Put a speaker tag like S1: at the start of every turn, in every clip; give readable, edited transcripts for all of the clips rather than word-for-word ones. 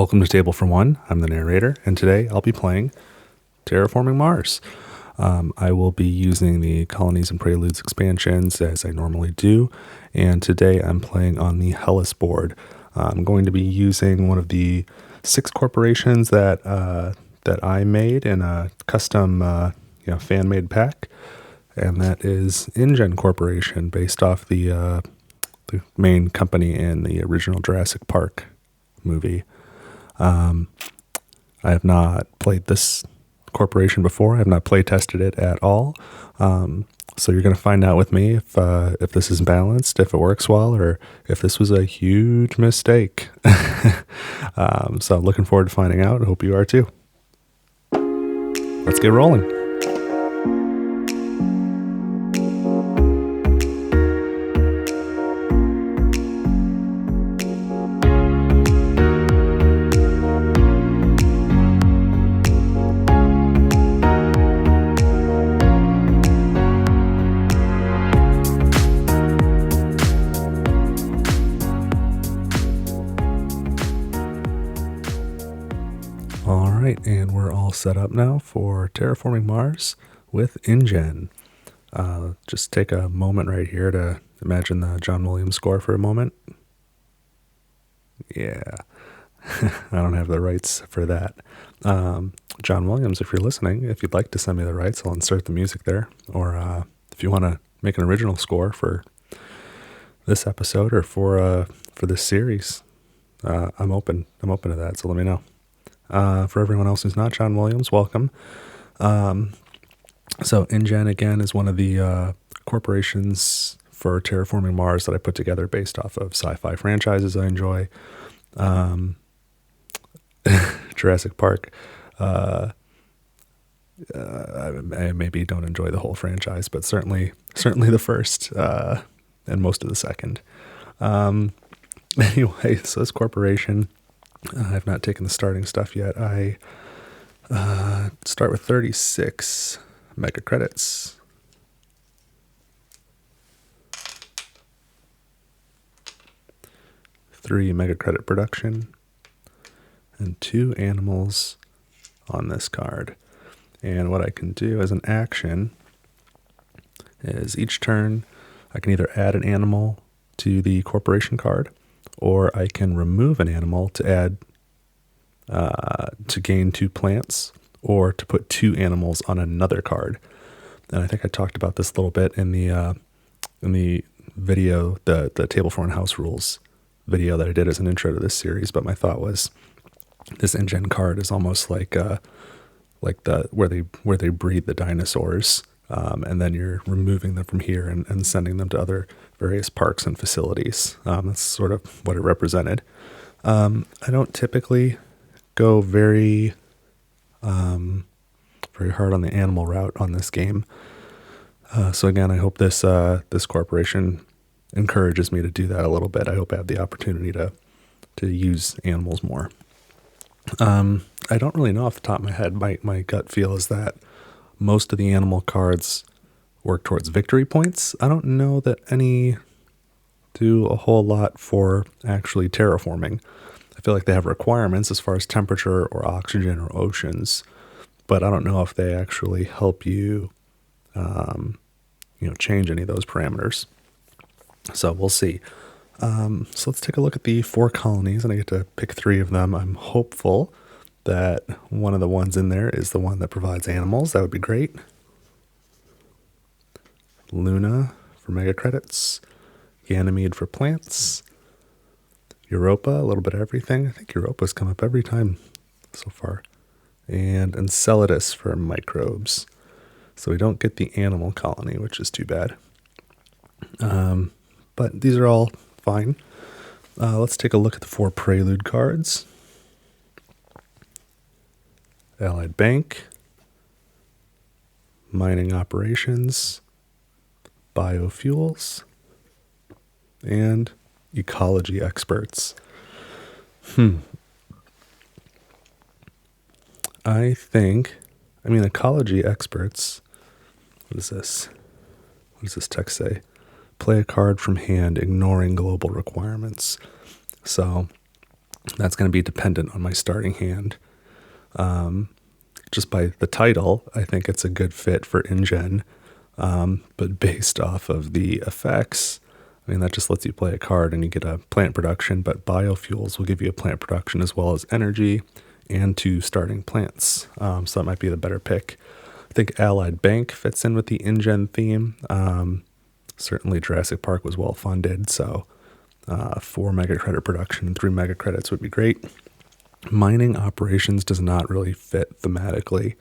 S1: Welcome to Table for One. I'm the narrator, and today I'll be playing Terraforming Mars. I will be using the Colonies and Preludes expansions as I normally do, and today I'm playing on the Hellas board. I'm going to be using one of the 6 corporations that I made in a custom fan-made pack, and that is InGen Corporation, based off the main company in the original Jurassic Park movie. I have not played this corporation before. I have not play tested it at all. So you're going to find out with me if this is balanced, if it works well, or if this was a huge mistake. So I'm looking forward to finding out. I hope you are too. Let's get rolling. And we're all set up now for Terraforming Mars with InGen. Just take a moment right here to imagine the John Williams score for a moment. Yeah, I don't have the rights for that. John Williams, if you're listening, if you'd like to send me the rights, I'll insert the music there. Or if you want to make an original score for this episode or for this series, I'm open to that. So let me know. For everyone else who's not John Williams, welcome. So InGen, again, is one of the corporations for Terraforming Mars that I put together based off of sci-fi franchises I enjoy. Jurassic Park. I maybe don't enjoy the whole franchise, but certainly the first and most of the second. Anyway, so this corporation... I've not taken the starting stuff yet. I start with 36 mega credits. Three mega credit production. And 2 animals on this card. And what I can do as an action is each turn I can either add an animal to the corporation card, or I can remove an animal to add, to gain 2 plants, or to put 2 animals on another card. And I think I talked about this a little bit in the video, the Table for One House Rules video that I did as an intro to this series. But my thought was, this InGen card is almost like where they breed the dinosaurs, and then you're removing them from here and sending them to other various parks and facilities. That's sort of what it represented. I don't typically go very hard on the animal route on this game. So again, I hope this corporation encourages me to do that a little bit. I hope I have the opportunity to use animals more. I don't really know off the top of my head. My gut feel is that most of the animal cards work towards victory points. I don't know that any do a whole lot for actually terraforming. I feel like they have requirements as far as temperature or oxygen or oceans, but I don't know if they actually help you, change any of those parameters. So we'll see. So let's take a look at the 4 colonies, and I get to pick 3 of them. I'm hopeful that one of the ones in there is the one that provides animals. That would be great. Luna for mega credits. Ganymede for plants. Europa, a little bit of everything. I think Europa's come up every time so far. And Enceladus for microbes. So we don't get the animal colony, which is too bad. But these are all fine. Let's take a look at the 4 prelude cards. Allied Bank, Mining Operations, Biofuels, and Ecology Experts. Ecology Experts, what is this? What does this text say? Play a card from hand, ignoring global requirements. So That's going to be dependent on my starting hand. Just by the title, I think it's a good fit for InGen. But based off of the effects, I mean, that just lets you play a card and you get a plant production, but biofuels will give you a plant production as well as energy and 2 starting plants. So that might be the better pick. I think Allied Bank fits in with the InGen theme. Certainly Jurassic Park was well funded, so 4 mega credit production and 3 mega credits would be great. Mining operations does not really fit thematically.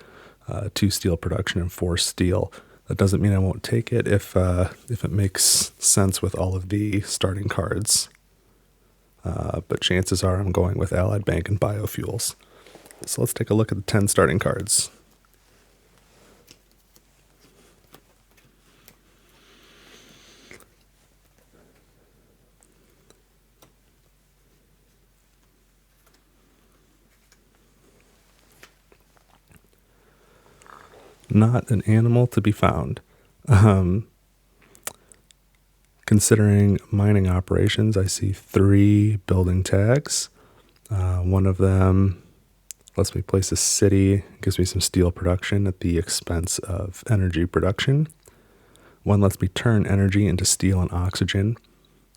S1: 2 steel production and 4 steel. That doesn't mean I won't take it if it makes sense with all of the starting cards. But chances are I'm going with Allied Bank and biofuels. So let's take a look at the 10 starting cards. Not an animal to be found. Considering mining operations, I see 3 building tags. One of them lets me place a city, gives me some steel production at the expense of energy production. One lets me turn energy into steel and oxygen.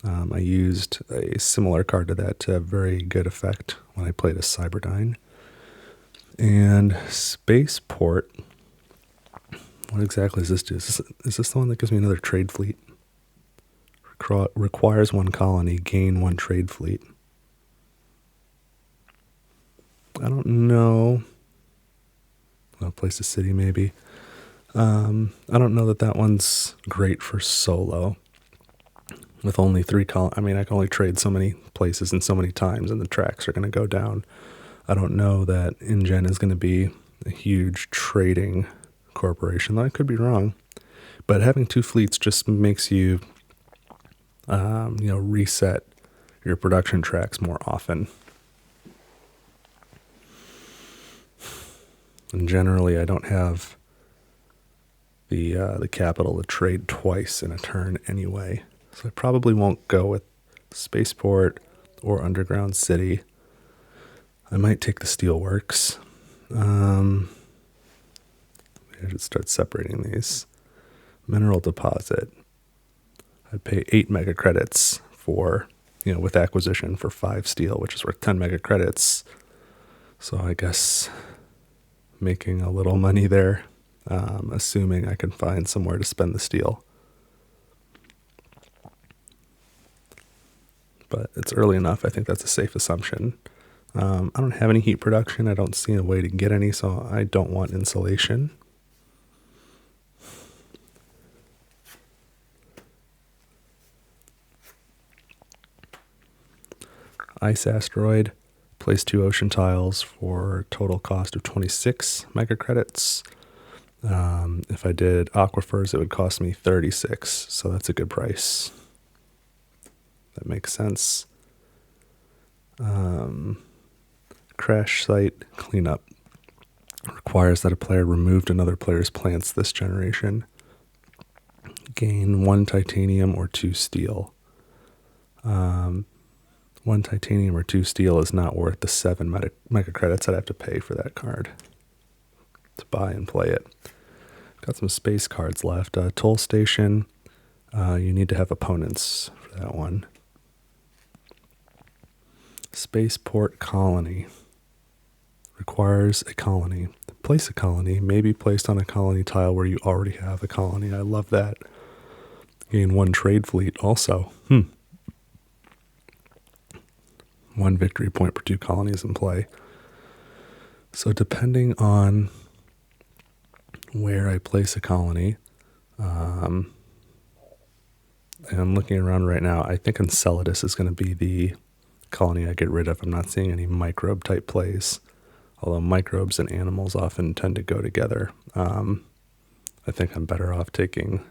S1: I used a similar card to that to have very good effect when I played a Cyberdyne. And Spaceport. What exactly does this do? Is this the one that gives me another trade fleet? Requires 1 colony, gain 1 trade fleet. I don't know. I'll place a city maybe. I don't know that one's great for solo. With only 3 I mean, I can only trade so many places and so many times, and the tracks are going to go down. I don't know that InGen is going to be a huge trading corporation. I could be wrong, but having 2 fleets just makes you, reset your production tracks more often. And generally, I don't have the capital to trade twice in a turn anyway, so I probably won't go with Spaceport or Underground City. I might take the Steelworks. I should start separating these. Mineral deposit. I'd pay 8 mega credits for, with acquisition for 5 steel, which is worth 10 mega credits. So I guess making a little money there, assuming I can find somewhere to spend the steel. But it's early enough. I think that's a safe assumption. I don't have any heat production. I don't see a way to get any, so I don't want insulation. Ice asteroid, place 2 ocean tiles for total cost of 26 mega credits. If I did aquifers, it would cost me 36, so that's a good price. That makes sense. Crash site cleanup requires that a player removed another player's plants this generation. Gain 1 titanium or 2 steel. 1 titanium or 2 steel is not worth the 7 mega credits I'd have to pay for that card to buy and play it. Got some space cards left. Toll Station, you need to have opponents for that one. Spaceport Colony requires a colony. Place a colony, maybe placed on a colony tile where you already have a colony. I love that. Gain 1 trade fleet also. 1 victory point per 2 colonies in play. So depending on where I place a colony, and I'm looking around right now, I think Enceladus is going to be the colony I get rid of. I'm not seeing any microbe type plays, although microbes and animals often tend to go together. I think I'm better off taking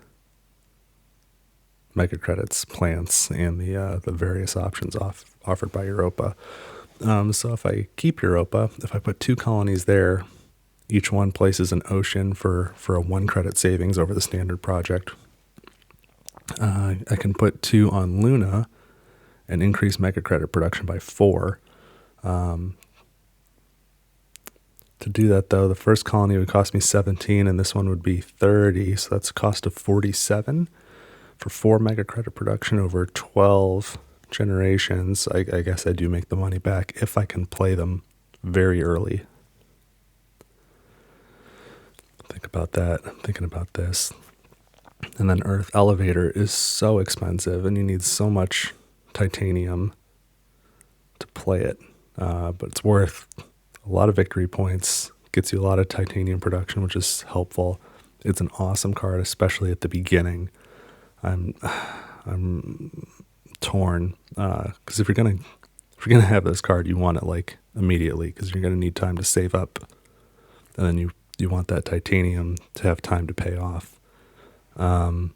S1: mega credits, plants, and the various options offered by Europa. So if I keep Europa, if I put 2 colonies there, each one places an ocean for a 1 credit savings over the standard project. I can put 2 on Luna and increase mega credit production by 4. To do that, though, the first colony would cost me 17, and this one would be 30, so that's a cost of 47 for 4 mega credit production over 12 generations. I guess I do make the money back if I can play them very early. Think about that. I'm thinking about this. And then Earth Elevator is so expensive, and you need so much titanium to play it. But it's worth a lot of victory points, gets you a lot of titanium production, which is helpful. It's an awesome card, especially at the beginning. I'm torn because if you're gonna have this card, you want it like immediately because you're gonna need time to save up, and then you want that titanium to have time to pay off. But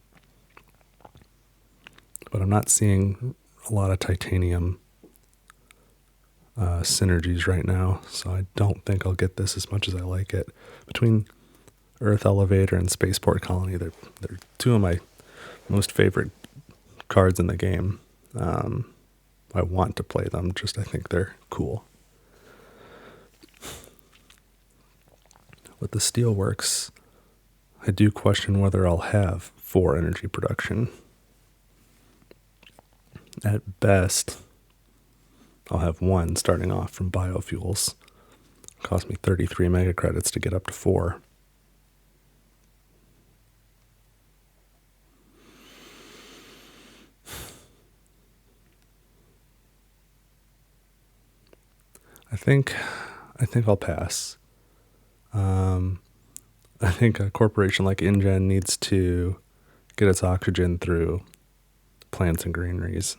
S1: I'm not seeing a lot of titanium synergies right now, so I don't think I'll get this as much as I like it. Between Earth Elevator and Spaceport Colony, they're two of my most favorite cards in the game. I want to play them, just I think they're cool. With the Steelworks, I do question whether I'll have 4 energy production. At best, I'll have 1 starting off from biofuels. It cost me 33 mega credits to get up to 4. I think I'll pass. I think a corporation like InGen needs to get its oxygen through plants and greeneries,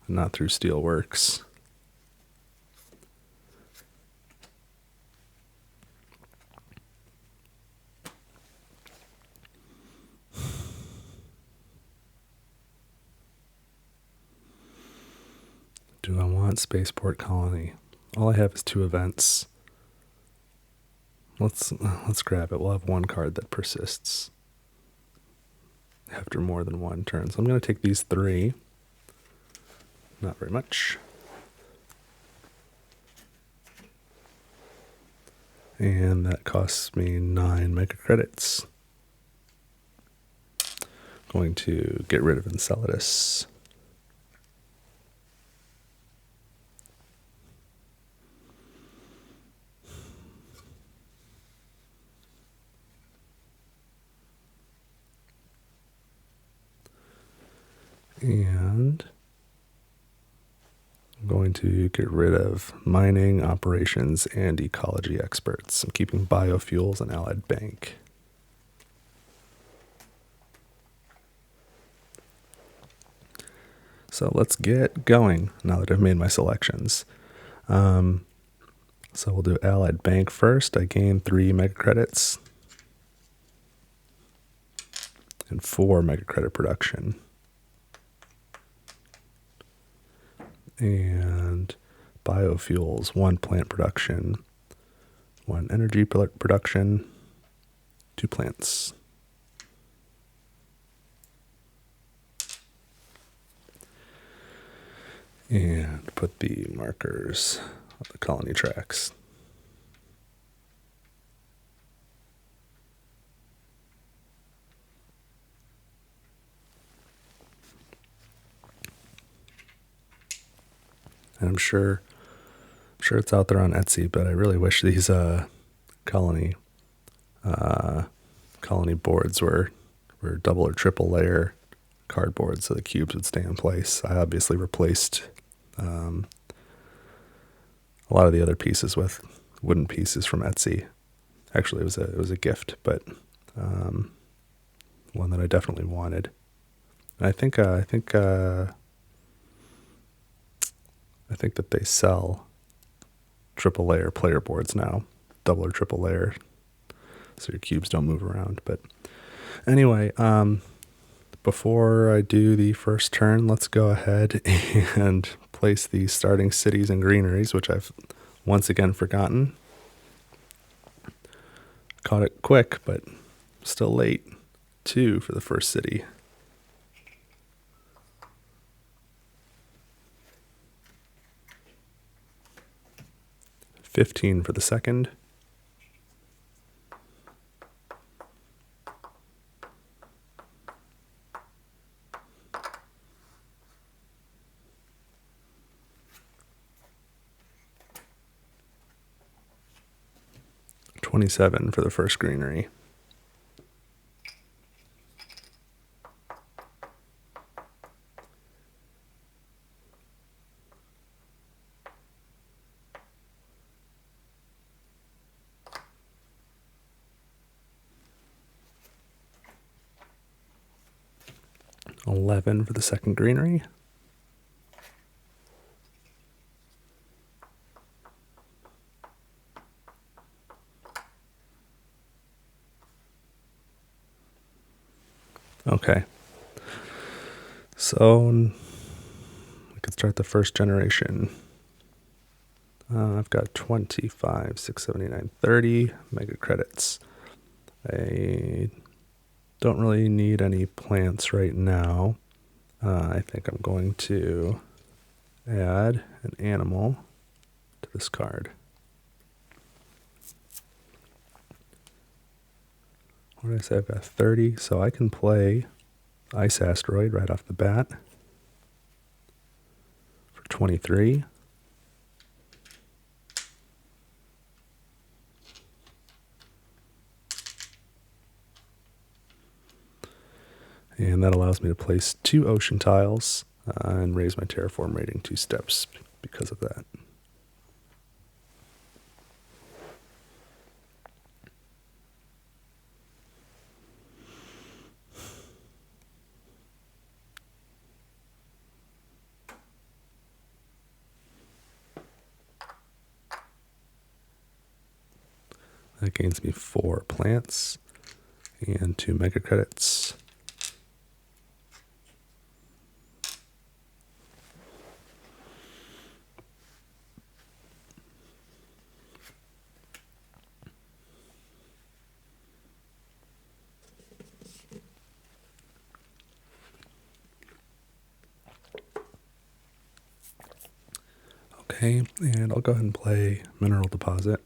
S1: not through steelworks. Do I want Spaceport Colony? All I have is 2 events. Let's grab it. We'll have 1 card that persists after more than 1 turn. So I'm going to take these 3. Not very much. And that costs me 9 mega credits. Going to get rid of Enceladus. And I'm going to get rid of mining, operations, and ecology experts. I'm keeping biofuels and allied bank. So let's get going now that I've made my selections. So we'll do allied bank first. I gain 3 mega credits and 4 mega credit production. And biofuels, 1 plant production, 1 energy production, 2 plants. And put the markers on the colony tracks. And I'm sure it's out there on Etsy, but I really wish these colony boards were double or triple layer cardboard so the cubes would stay in place. I obviously replaced a lot of the other pieces with wooden pieces from Etsy. Actually, it was a gift, but one that I definitely wanted. And I think that they sell triple layer player boards now, double or triple layer, so your cubes don't move around. But anyway, before I do the first turn, let's go ahead and place the starting cities and greeneries, which I've once again forgotten. Caught it quick, but still late. 2 for the first city. 15 for the second. $27 for the first greenery. $11 for the second greenery. Okay. So we could start the first generation. I've got 25, 679, 30 mega credits. I don't really need any plants right now. I think I'm going to add an animal to this card. What did I say? I've got 30, so I can play Ice Asteroid right off the bat for 23. And that allows me to place 2 ocean tiles and raise my terraform rating 2 steps because of that. That gains me 4 plants and 2 mega credits. Okay, and I'll go ahead and play Mineral Deposit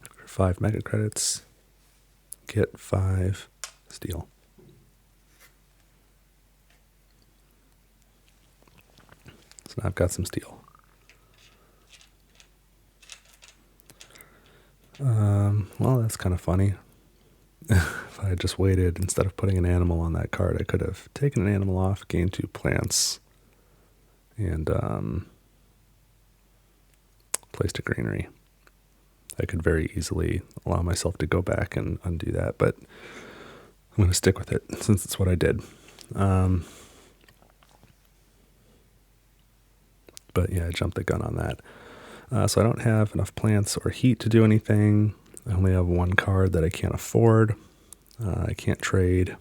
S1: for 5 mega credits, get 5 steel. So now I've got some steel. Well, that's kind of funny. If I had just waited, instead of putting an animal on that card, I could have taken an animal off, gained 2 plants, and placed a greenery. I could very easily allow myself to go back and undo that, but I'm going to stick with it since it's what I did. But yeah, I jumped the gun on that. So I don't have enough plants or heat to do anything. I only have 1 card that I can't afford. I can't trade,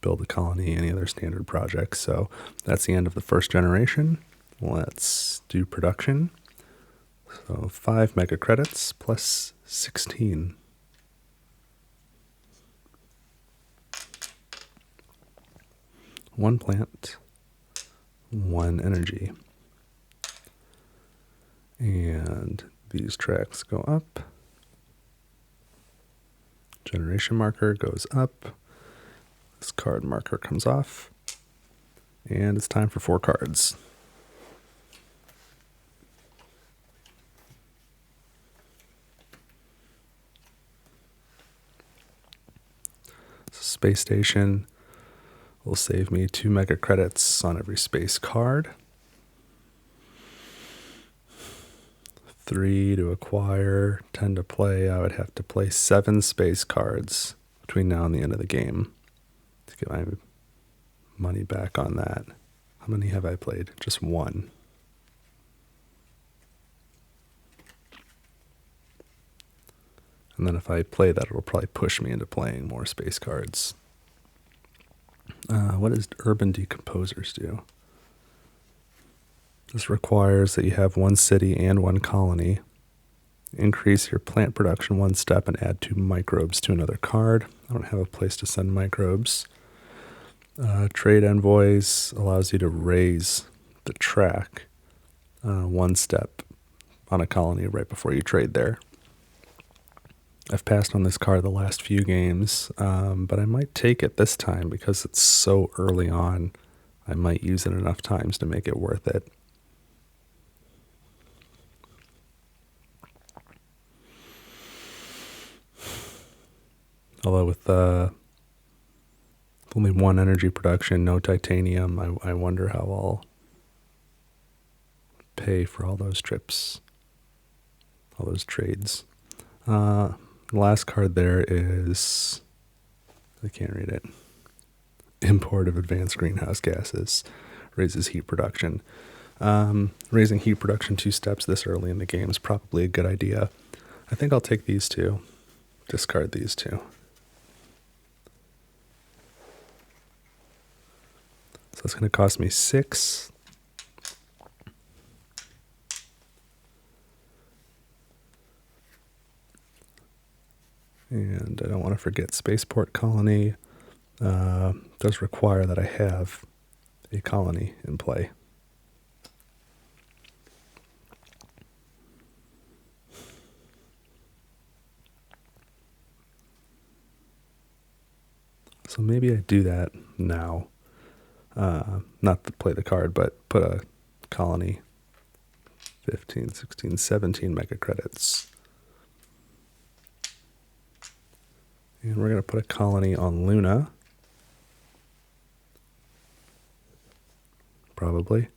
S1: build a colony, any other standard projects. So that's the end of the first generation. Let's do production. So 5 mega credits plus 16. One plant, 1 energy. And these tracks go up. Generation marker goes up. This card marker comes off. And it's time for 4 cards. Space Station will save me 2 mega credits on every space card. 3 to acquire, 10 to play. I would have to play 7 space cards between now and the end of the game to get my money back on that. How many have I played? Just 1. And then if I play that, it'll probably push me into playing more space cards. What does Urban Decomposers do? This requires that you have 1 city and 1 colony. Increase your plant production 1 step and add 2 microbes to another card. I don't have a place to send microbes. Trade Envoys allows you to raise the track 1 step on a colony right before you trade there. I've passed on this card the last few games, but I might take it this time because it's so early on. I might use it enough times to make it worth it. Although with only one energy production, no titanium, I wonder how I'll pay for all those trips, all those trades. The last card there is, I can't read it. Import of advanced greenhouse gases raises heat production. Raising heat production 2 steps this early in the game is probably a good idea. I think I'll take these 2, discard these 2. So it's going to cost me 6. And I don't want to forget Spaceport Colony. Does require that I have a colony in play. So maybe I do that now. Not to play the card, but put a colony, 15, 16, 17 mega credits. And we're going to put a colony on Luna. Probably.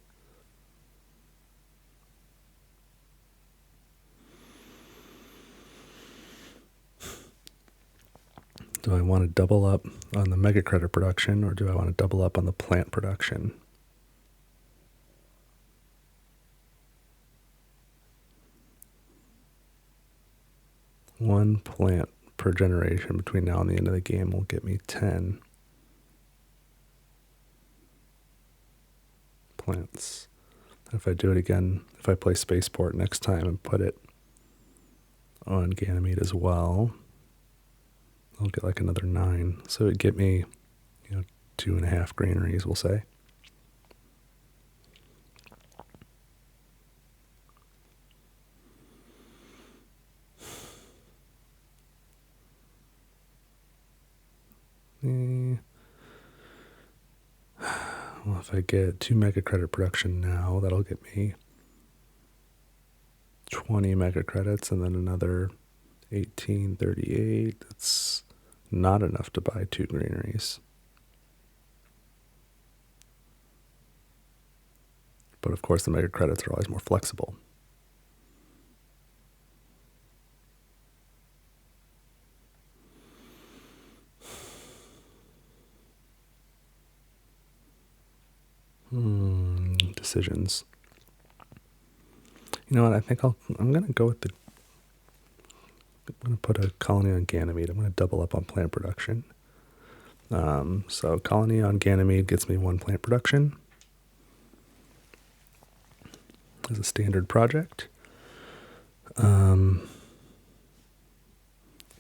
S1: Do I want to double up on the mega credit production, or do I want to double up on the plant production? One plant per generation between now and the end of the game will get me 10 plants. If I do it again, if I play Spaceport next time and put it on Ganymede as well, I'll get like another 9. So it'd get me, 2.5 greeneries, we'll say. Well, if I get 2 mega credit production now, that'll get me 20 mega credits and then another 18, 38. That's not enough to buy 2 greeneries. But of course, the mega credits are always more flexible. Decisions. You know what? I think I'm going to go with I'm going to put a colony on Ganymede. I'm going to double up on plant production. So colony on Ganymede gets me 1 plant production as a standard project. And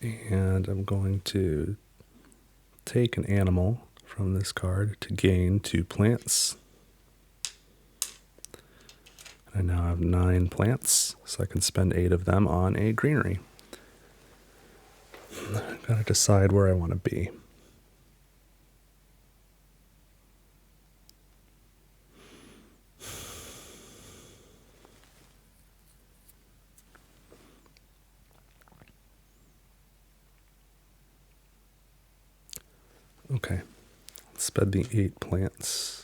S1: I'm going to take an animal from this card to gain 2 plants. I now have 9 plants, so I can spend 8 of them on a greenery. I've got to decide where I want to be. Okay, let's spend the 8 plants.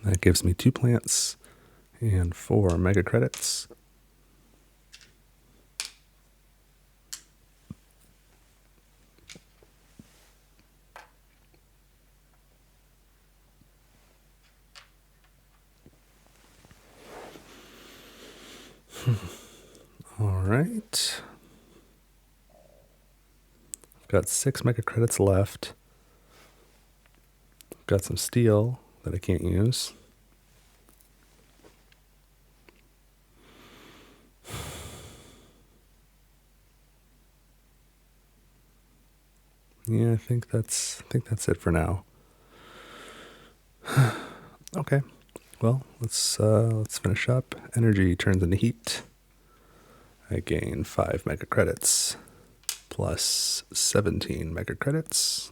S1: That gives me 2 plants and 4 mega credits. All right. I've got 6 mega credits left. I've got some steel that I can't use. Yeah, I think that's it for now. Okay. Well, let's finish up. Energy turns into heat. I gain 5 mega credits plus 17 mega credits.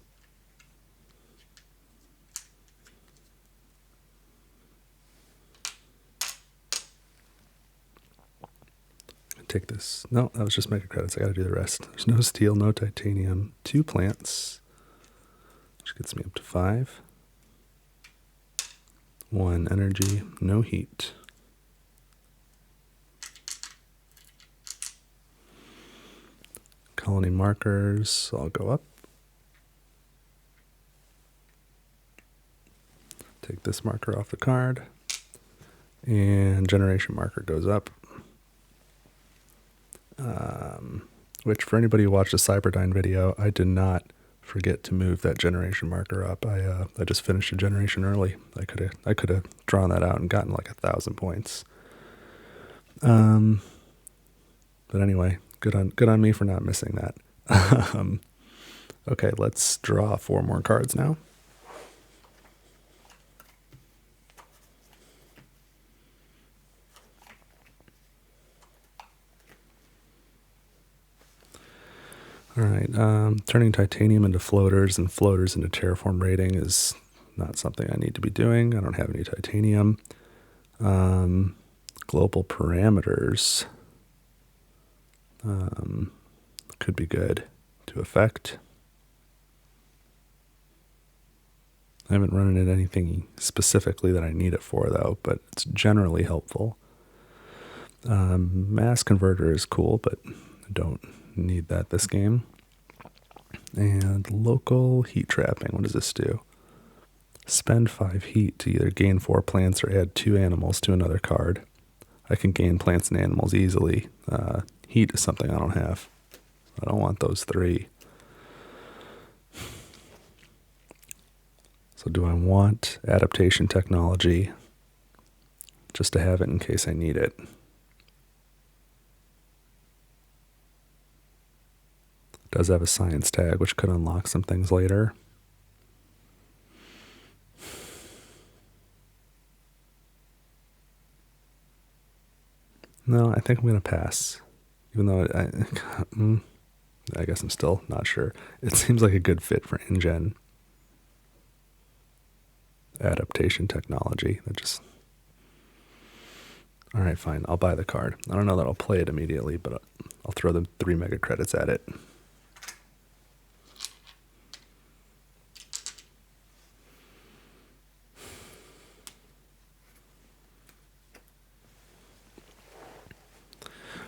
S1: Take this. No, that was just mega credits. I gotta do the rest. There's no steel, no titanium, 2 plants, which gets me up to 5. 1 energy, no heat. Colony markers, I'll go up. Take this marker off the card. And generation marker goes up. Which for anybody who watched the Cyberdyne video, I did not forget to move that generation marker up. I just finished a generation early. I could have drawn that out and gotten like 1,000 points. But anyway, good on me for not missing that. Okay, let's draw 4 more cards now. All right, turning titanium into floaters and floaters into terraform rating is not something I need to be doing. I don't have any titanium. Global parameters could be good to affect. I haven't run into anything specifically that I need it for, though, but it's generally helpful. Mass converter is cool, but I don't need that this game. And local heat trapping. What does this do? Spend 5 heat to either gain 4 plants or add 2 animals to another card. I can gain plants and animals easily. Heat is something I don't have. I don't want those 3. So do I want adaptation technology just to have it in case I need it? It does have a science tag, which could unlock some things later. No, I think I'm going to pass. Even though I guess I'm still not sure. It seems like a good fit for InGen. Adaptation technology. All right, fine. I'll buy the card. I don't know that I'll play it immediately, but I'll throw them 3 mega credits at it.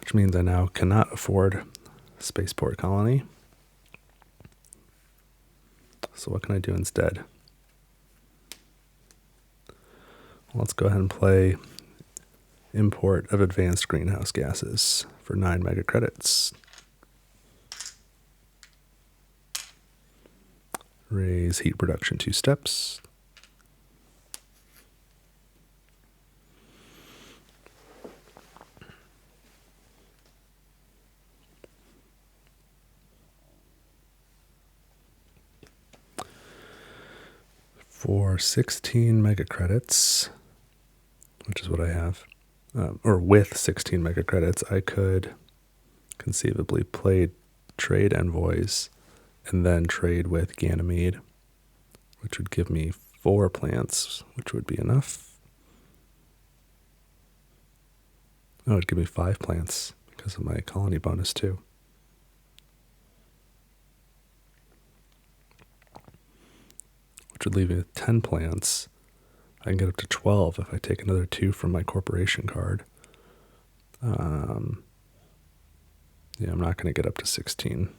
S1: Which means I now cannot afford Spaceport Colony. So what can I do instead? Well, let's go ahead and play Import of Advanced Greenhouse Gases for 9 mega credits. Raise heat production 2 steps. For 16 mega credits, which is what I have, or with 16 mega credits, I could conceivably play trade envoys and then trade with Ganymede, which would give me 4 plants, which would be enough. Oh, it'd give me 5 plants because of my colony bonus too. Which would leave me with 10 plants. I can get up to 12 if I take another 2 from my corporation card. Yeah, I'm not going to get up to 16.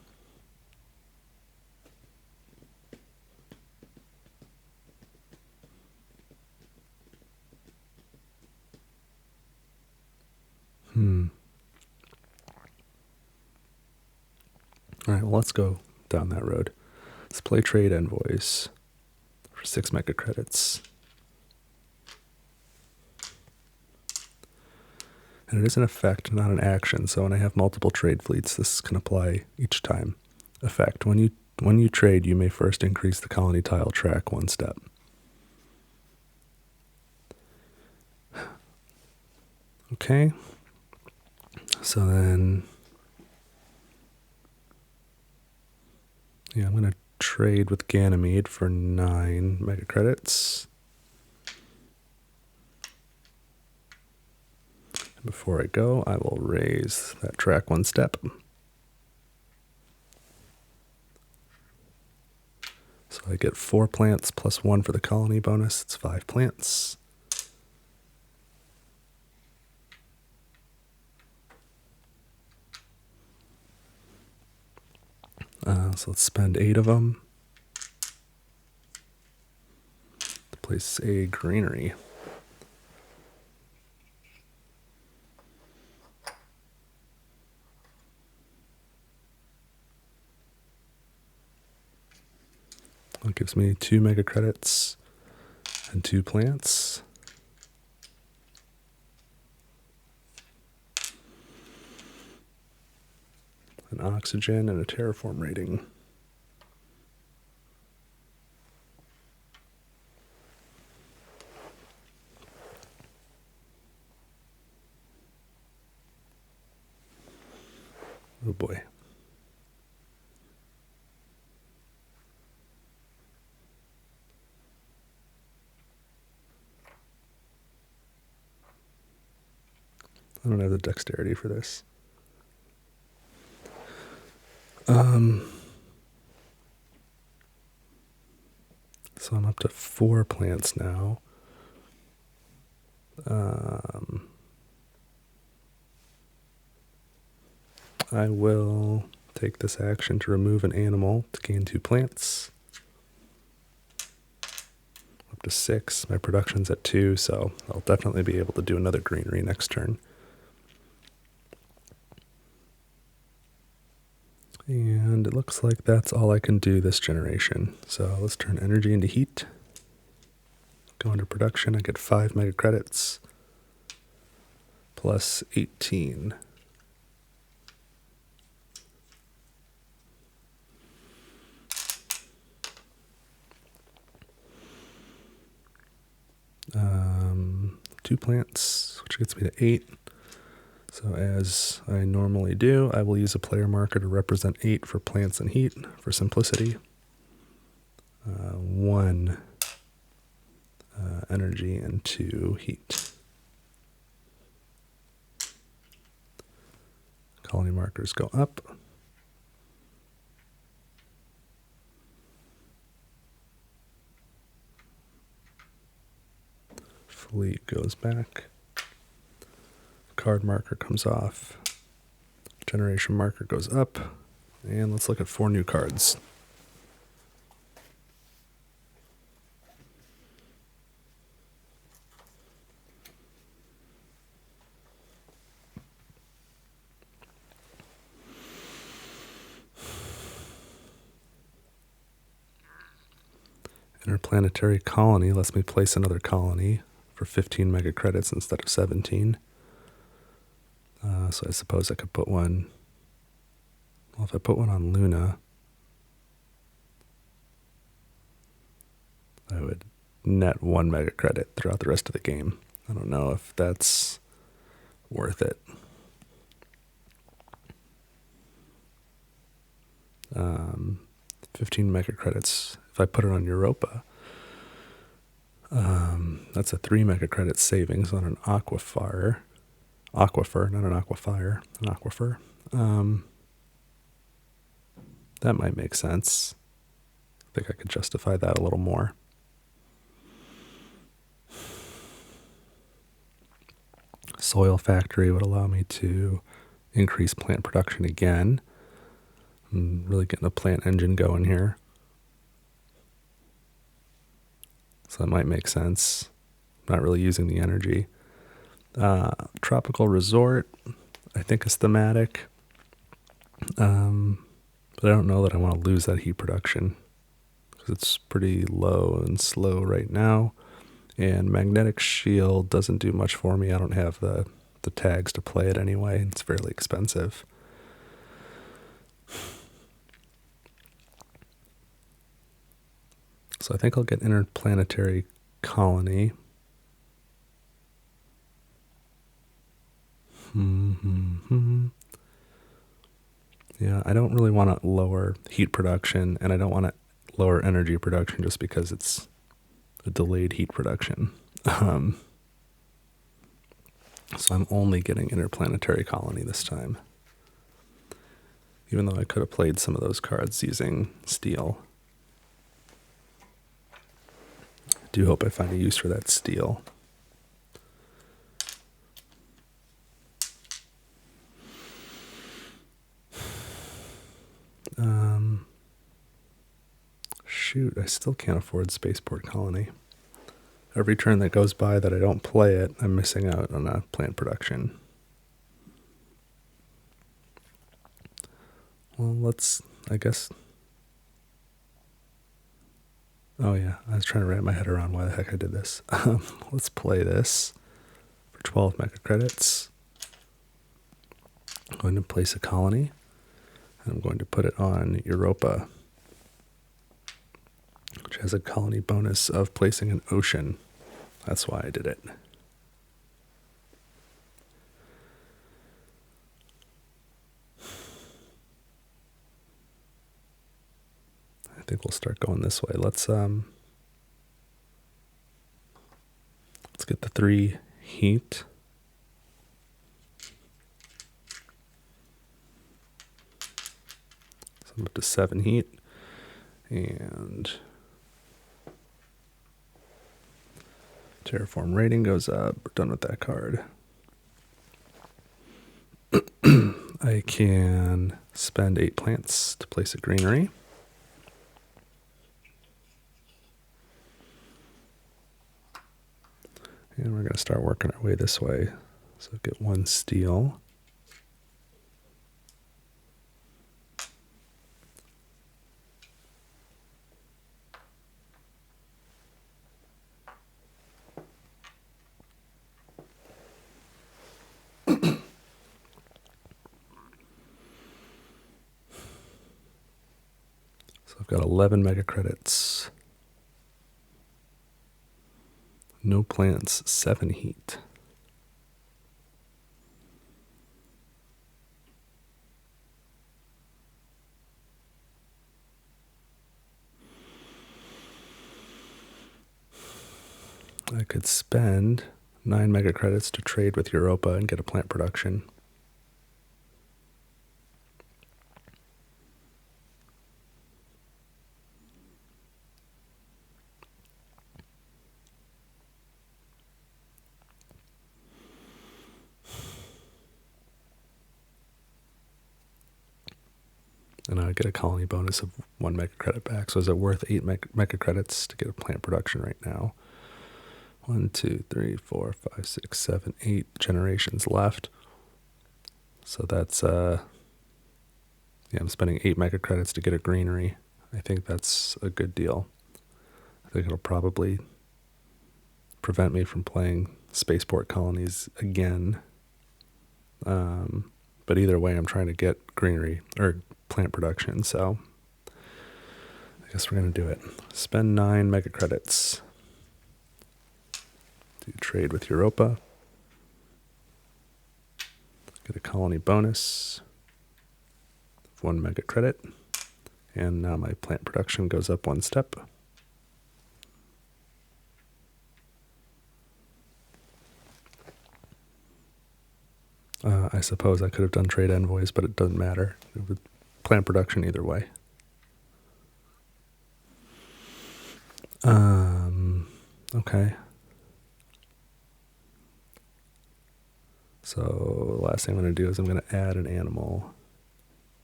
S1: All right, well, let's go down that road. Let's play trade envoys for 6 mega credits. And it is an effect, not an action. So when I have multiple trade fleets, this can apply each time. Effect. When you when you trade, you may first increase the colony tile track 1 step. Okay. So then, yeah, I'm going to trade with Ganymede for 9 mega credits. Before I go, I will raise that track 1 step. So I get 4 plants plus 1 for the colony bonus. It's 5 plants. So let's spend 8 of them to place a greenery. That gives me 2 mega credits and 2 plants. An oxygen and a terraform rating. Oh boy. I don't have the dexterity for this. So I'm up to 4 plants now. I will take this action to remove an animal to gain 2 plants. Up to 6. My production's at 2, so I'll definitely be able to do another greenery next turn. And it looks like that's all I can do this generation. So let's turn energy into heat. Go into production. I get 5 mega credits plus 18. Two plants, which gets me to 8. So as I normally do, I will use a player marker to represent 8 for plants and heat for simplicity. 1 energy and 2 heat. Colony markers go up. Fleet goes back. Card marker comes off. Generation marker goes up. And let's look at 4 new cards. Interplanetary colony lets me place another colony for 15 mega credits instead of 17. So I suppose I could put one. Well, if I put one on Luna, I would net 1 mega credit throughout the rest of the game. I don't know if that's worth it. 15 mega credits. If I put it on Europa, that's a 3 mega credit savings on an aquifer, not an aquifer, an aquifer. That might make sense. I think I could justify that a little more. Soil factory would allow me to increase plant production again. I'm really getting a plant engine going here. So that might make sense. Not really using the energy. Tropical resort, I think is thematic. But I don't know that I want to lose that heat production because it's pretty low and slow right now. And magnetic shield doesn't do much for me. I don't have the tags to play it anyway. It's fairly expensive. So I think I'll get interplanetary colony. Yeah, I don't really want to lower heat production, and I don't want to lower energy production just because it's a delayed heat production. So I'm only getting interplanetary colony this time. Even though I could have played some of those cards using steel. I do hope I find a use for that steel. Shoot, I still can't afford Spaceport Colony. Every turn that goes by that I don't play it, I'm missing out on a plant production. Well, let's, I guess... Oh yeah, I was trying to wrap my head around why the heck I did this. Let's play this for 12 mega credits. I'm going to place a colony. I'm going to put it on Europa, which has a colony bonus of placing an ocean. That's why I did it. I think we'll start going this way. Let's get the 3 heat. So I'm up to 7 heat. And Terraform rating goes up. We're done with that card. I can spend 8 plants to place a greenery. And we're going to start working our way this way. So get 1 steel. So I've got 11 mega credits. No plants, 7 heat. I could spend 9 mega credits to trade with Europa and get a plant production. And I get a colony bonus of 1 mega credit back. So is it worth 8 mega credits to get a plant production right now? 1, 2, 3, 4, 5, 6, 7, 8 generations left. So that's, yeah, I'm spending 8 mega credits to get a greenery. I think that's a good deal. I think it'll probably prevent me from playing Spaceport Colonies again. But either way, I'm trying to get greenery, or plant production, so I guess we're going to do it. Spend 9 mega credits to trade with Europa. Get a colony bonus of 1 mega credit. And now my plant production goes up 1 step. I suppose I could have done trade envoys, but it doesn't matter. It would plant production either way. Okay. So the last thing I'm going to do is I'm going to add an animal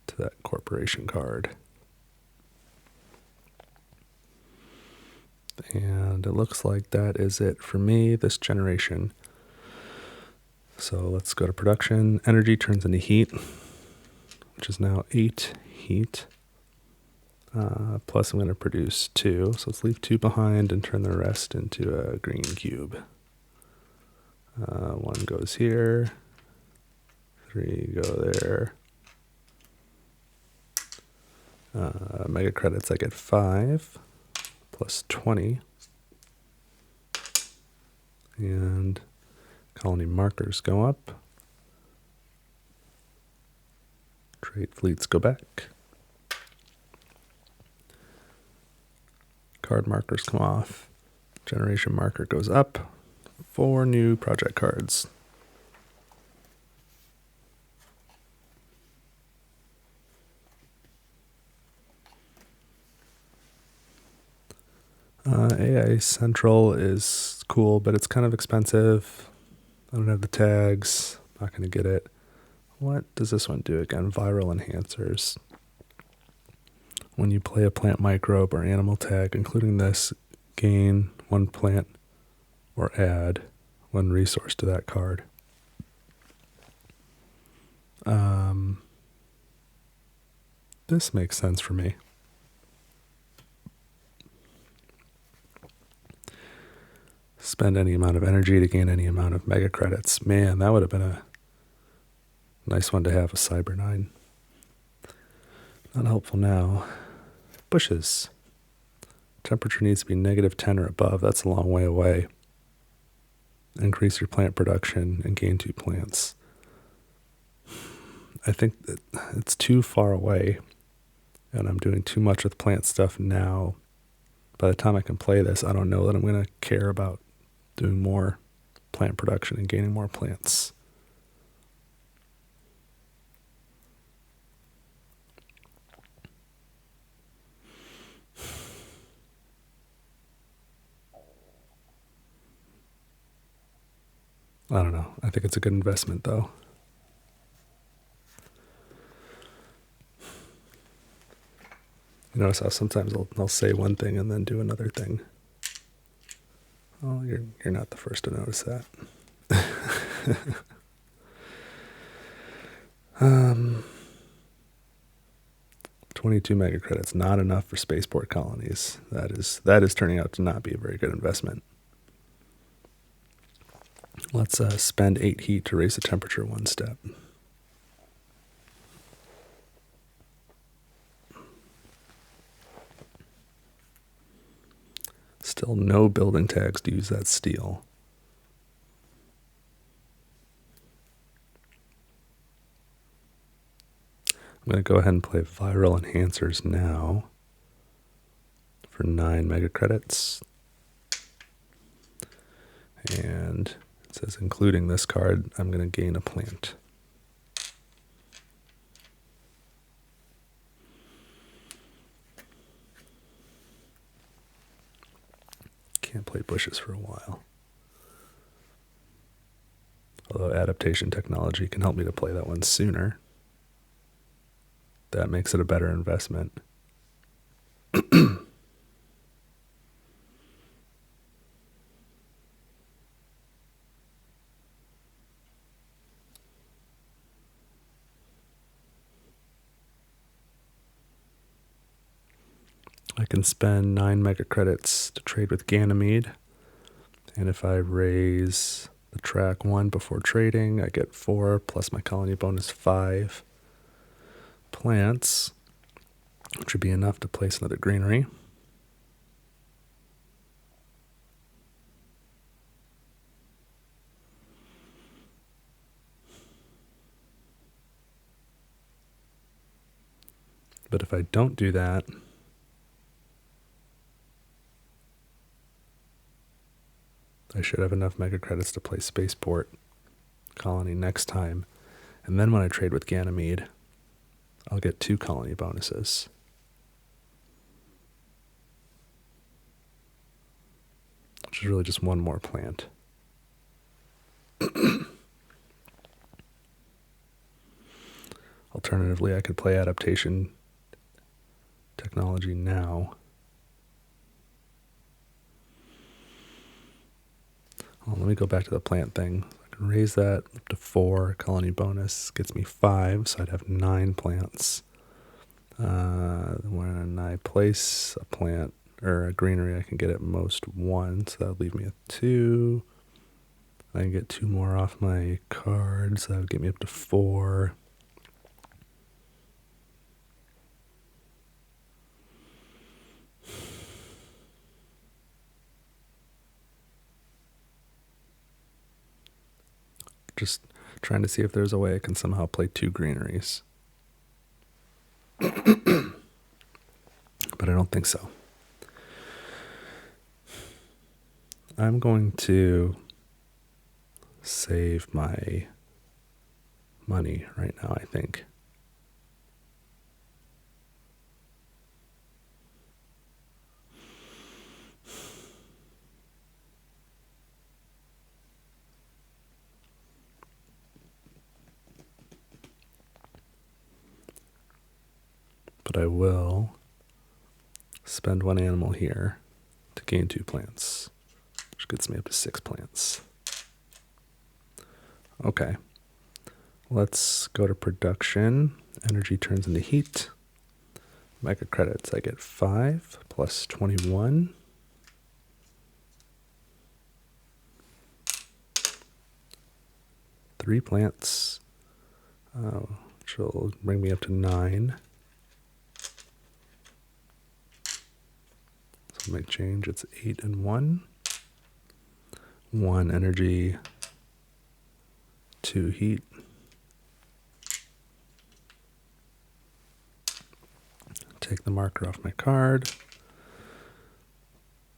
S1: to that corporation card. And it looks like that is it for me this generation. So let's go to production. Energy turns into heat, which is now 8 heat. Plus I'm going to produce 2. So let's leave 2 behind and turn the rest into a green cube. 1 goes here. 3 go there. Mega credits I get 5. plus 20. And colony markers go up. Trade fleets go back. Card markers come off. Generation marker goes up. 4 new project cards. AI Central is cool, but it's kind of expensive. I don't have the tags. Not going to get it. What does this one do again? Viral enhancers. When you play a plant microbe or animal tag, including this, gain 1 plant or add 1 resource to that card. This makes sense for me. Spend any amount of energy to gain any amount of mega credits. Man, that would have been a nice one to have, a Cyber 9. Not helpful now. Bushes. Temperature needs to be -10 or above. That's a long way away. Increase your plant production and gain 2 plants. I think that it's too far away, and I'm doing too much with plant stuff now. By the time I can play this, I don't know that I'm going to care about doing more plant production and gaining more plants. I don't know. I think it's a good investment, though. You notice how sometimes I'll say one thing and then do another thing. Oh, you're not the first to notice that. 22 mega credits, not enough for spaceport colonies. That is turning out to not be a very good investment. Let's spend 8 heat to raise the temperature 1 step. Still no building tags to use that steel. I'm going to go ahead and play Viral Enhancers now for 9 mega credits. And it says, including this card, I'm going to gain a plant. Can't play bushes for a while. Although adaptation technology can help me to play that one sooner. That makes it a better investment. I can spend 9 mega credits to trade with Ganymede. And if I raise the track 1 before trading, I get 4 plus my colony bonus 5 plants, which would be enough to place another greenery. But if I don't do that, I should have enough mega credits to play Spaceport Colony next time. And then when I trade with Ganymede, I'll get 2 colony bonuses. Which is really just 1 more plant. Alternatively, I could play adaptation technology now. Well, let me go back to the plant thing. I can raise that up to 4. Colony bonus gets me 5, so I'd have 9 plants. When I place a plant or a greenery, I can get at most 1, so that would leave me with 2. I can get 2 more off my cards. That would get me up to 4. Just trying to see if there's a way I can somehow play 2 greeneries. But I don't think so. I'm going to save my money right now, I think. But I will spend 1 animal here to gain 2 plants, which gets me up to 6 plants. Okay, let's go to production. Energy turns into heat. Mega credits, I get 5 plus 21. Three plants, which will bring me up to 9. So make change, it's 8 and 1. 1 energy, 2 heat. Take the marker off my card.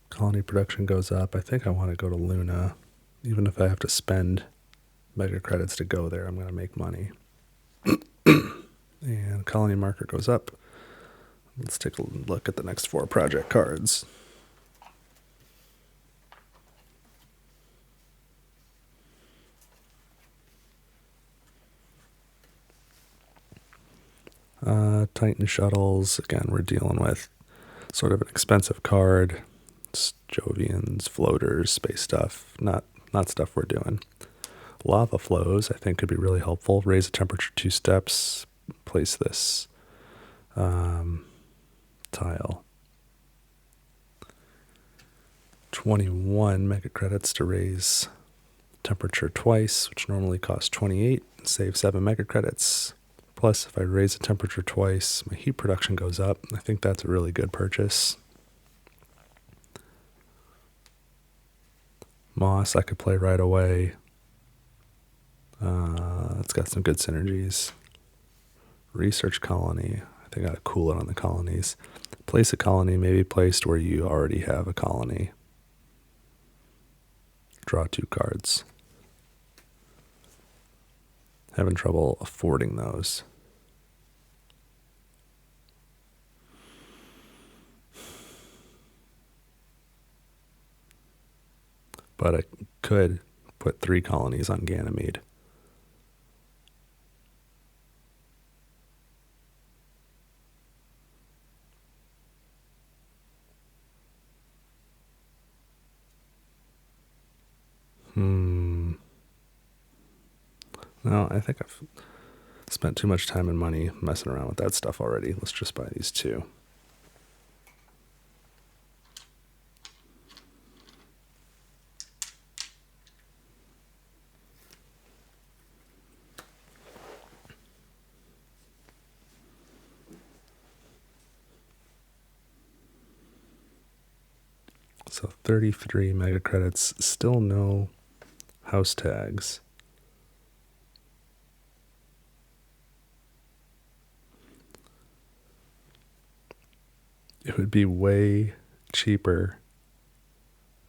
S1: Colony production goes up. I think I want to go to Luna. Even if I have to spend mega credits to go there, I'm going to make money. And colony marker goes up. Let's take a look at the next 4 project cards. Titan shuttles, again, we're dealing with sort of an expensive card. It's Jovians, floaters, space stuff, not stuff we're doing. Lava flows, I think, could be really helpful. Raise the temperature 2 steps, place this tile. 21 mega credits to raise temperature twice, which normally costs 28, save 7 mega credits. Plus, if I raise the temperature twice, my heat production goes up. I think that's a really good purchase. Moss I could play right away. It's got some good synergies. Research colony. I think I gotta cool it on the colonies. Place a colony, maybe placed where you already have a colony. Draw 2 cards. Having trouble affording those. But I could put 3 colonies on Ganymede. No, I think I've spent too much time and money messing around with that stuff already. Let's just buy these 2. So 33 mega credits, still no house tags. It would be way cheaper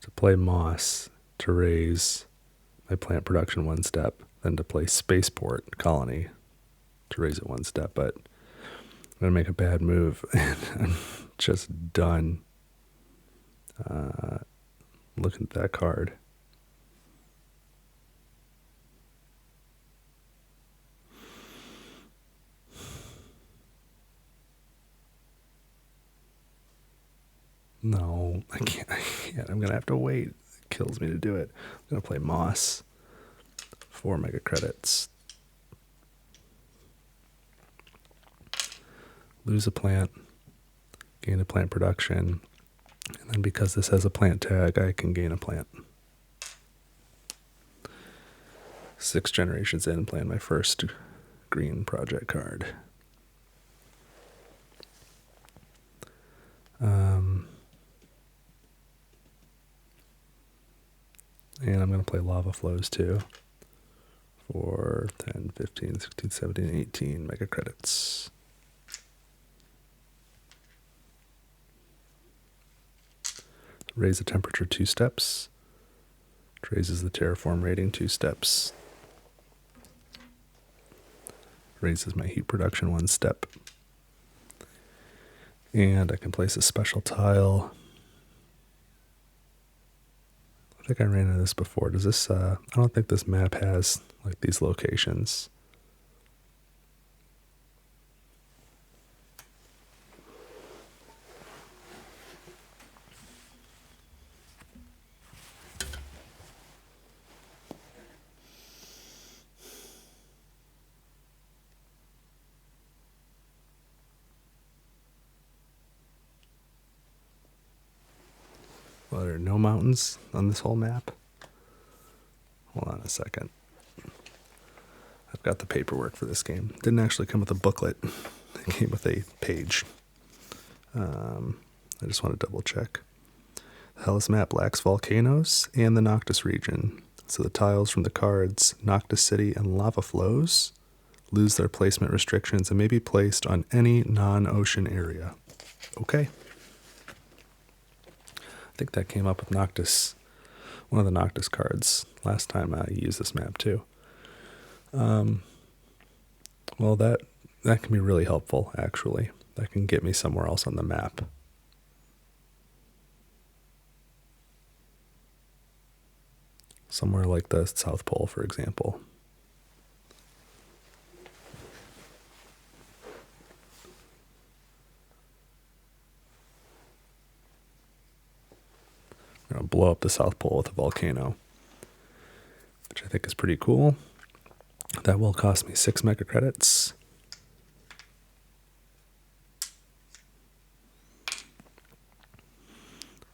S1: to play Moss to raise my plant production 1 step than to play Spaceport Colony to raise it 1 step. But I'm going to make a bad move and I'm just done looking at that card. No, I can't. I'm going to have to wait. It kills me to do it. I'm going to play Moss. 4 mega credits. Lose a plant. Gain a plant production. And then because this has a plant tag, I can gain a plant. 6 generations in, playing my first green project card. And I'm going to play Lava Flows too for 10, 15, 16, 17, 18 mega credits. Raise the temperature 2 steps. Raises the terraform rating 2 steps. Raises my heat production 1 step. And I can place a special tile. I think I ran into this before. Does this, I don't think this map has like these locations. Well, there are no mountains on this whole map. Hold on a second. I've got the paperwork for this game. Didn't actually come with a booklet. It came with a page. I just want to double check. The Hellas map lacks volcanoes and the Noctis region. So the tiles from the cards Noctis City and Lava Flows lose their placement restrictions and may be placed on any non-ocean area. Okay. I think that came up with Noctis, one of the Noctis cards, last time I used this map too. Well, that can be really helpful, actually. That can get me somewhere else on the map. Somewhere like the South Pole, for example. I'm going to blow up the South Pole with a volcano, which I think is pretty cool. That will cost me 6 mega credits.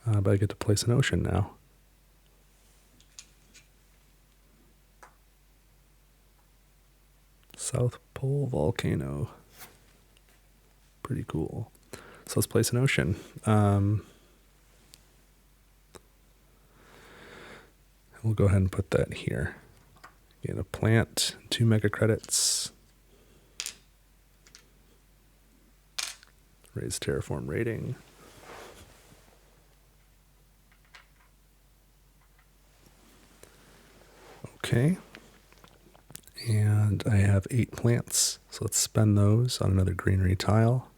S1: But I get to place an ocean now. South Pole volcano. Pretty cool. So let's place an ocean. We'll go ahead and put that here. Get a plant, 2 mega credits. Raise terraform rating. Okay. And I have 8 plants, so let's spend those on another greenery tile.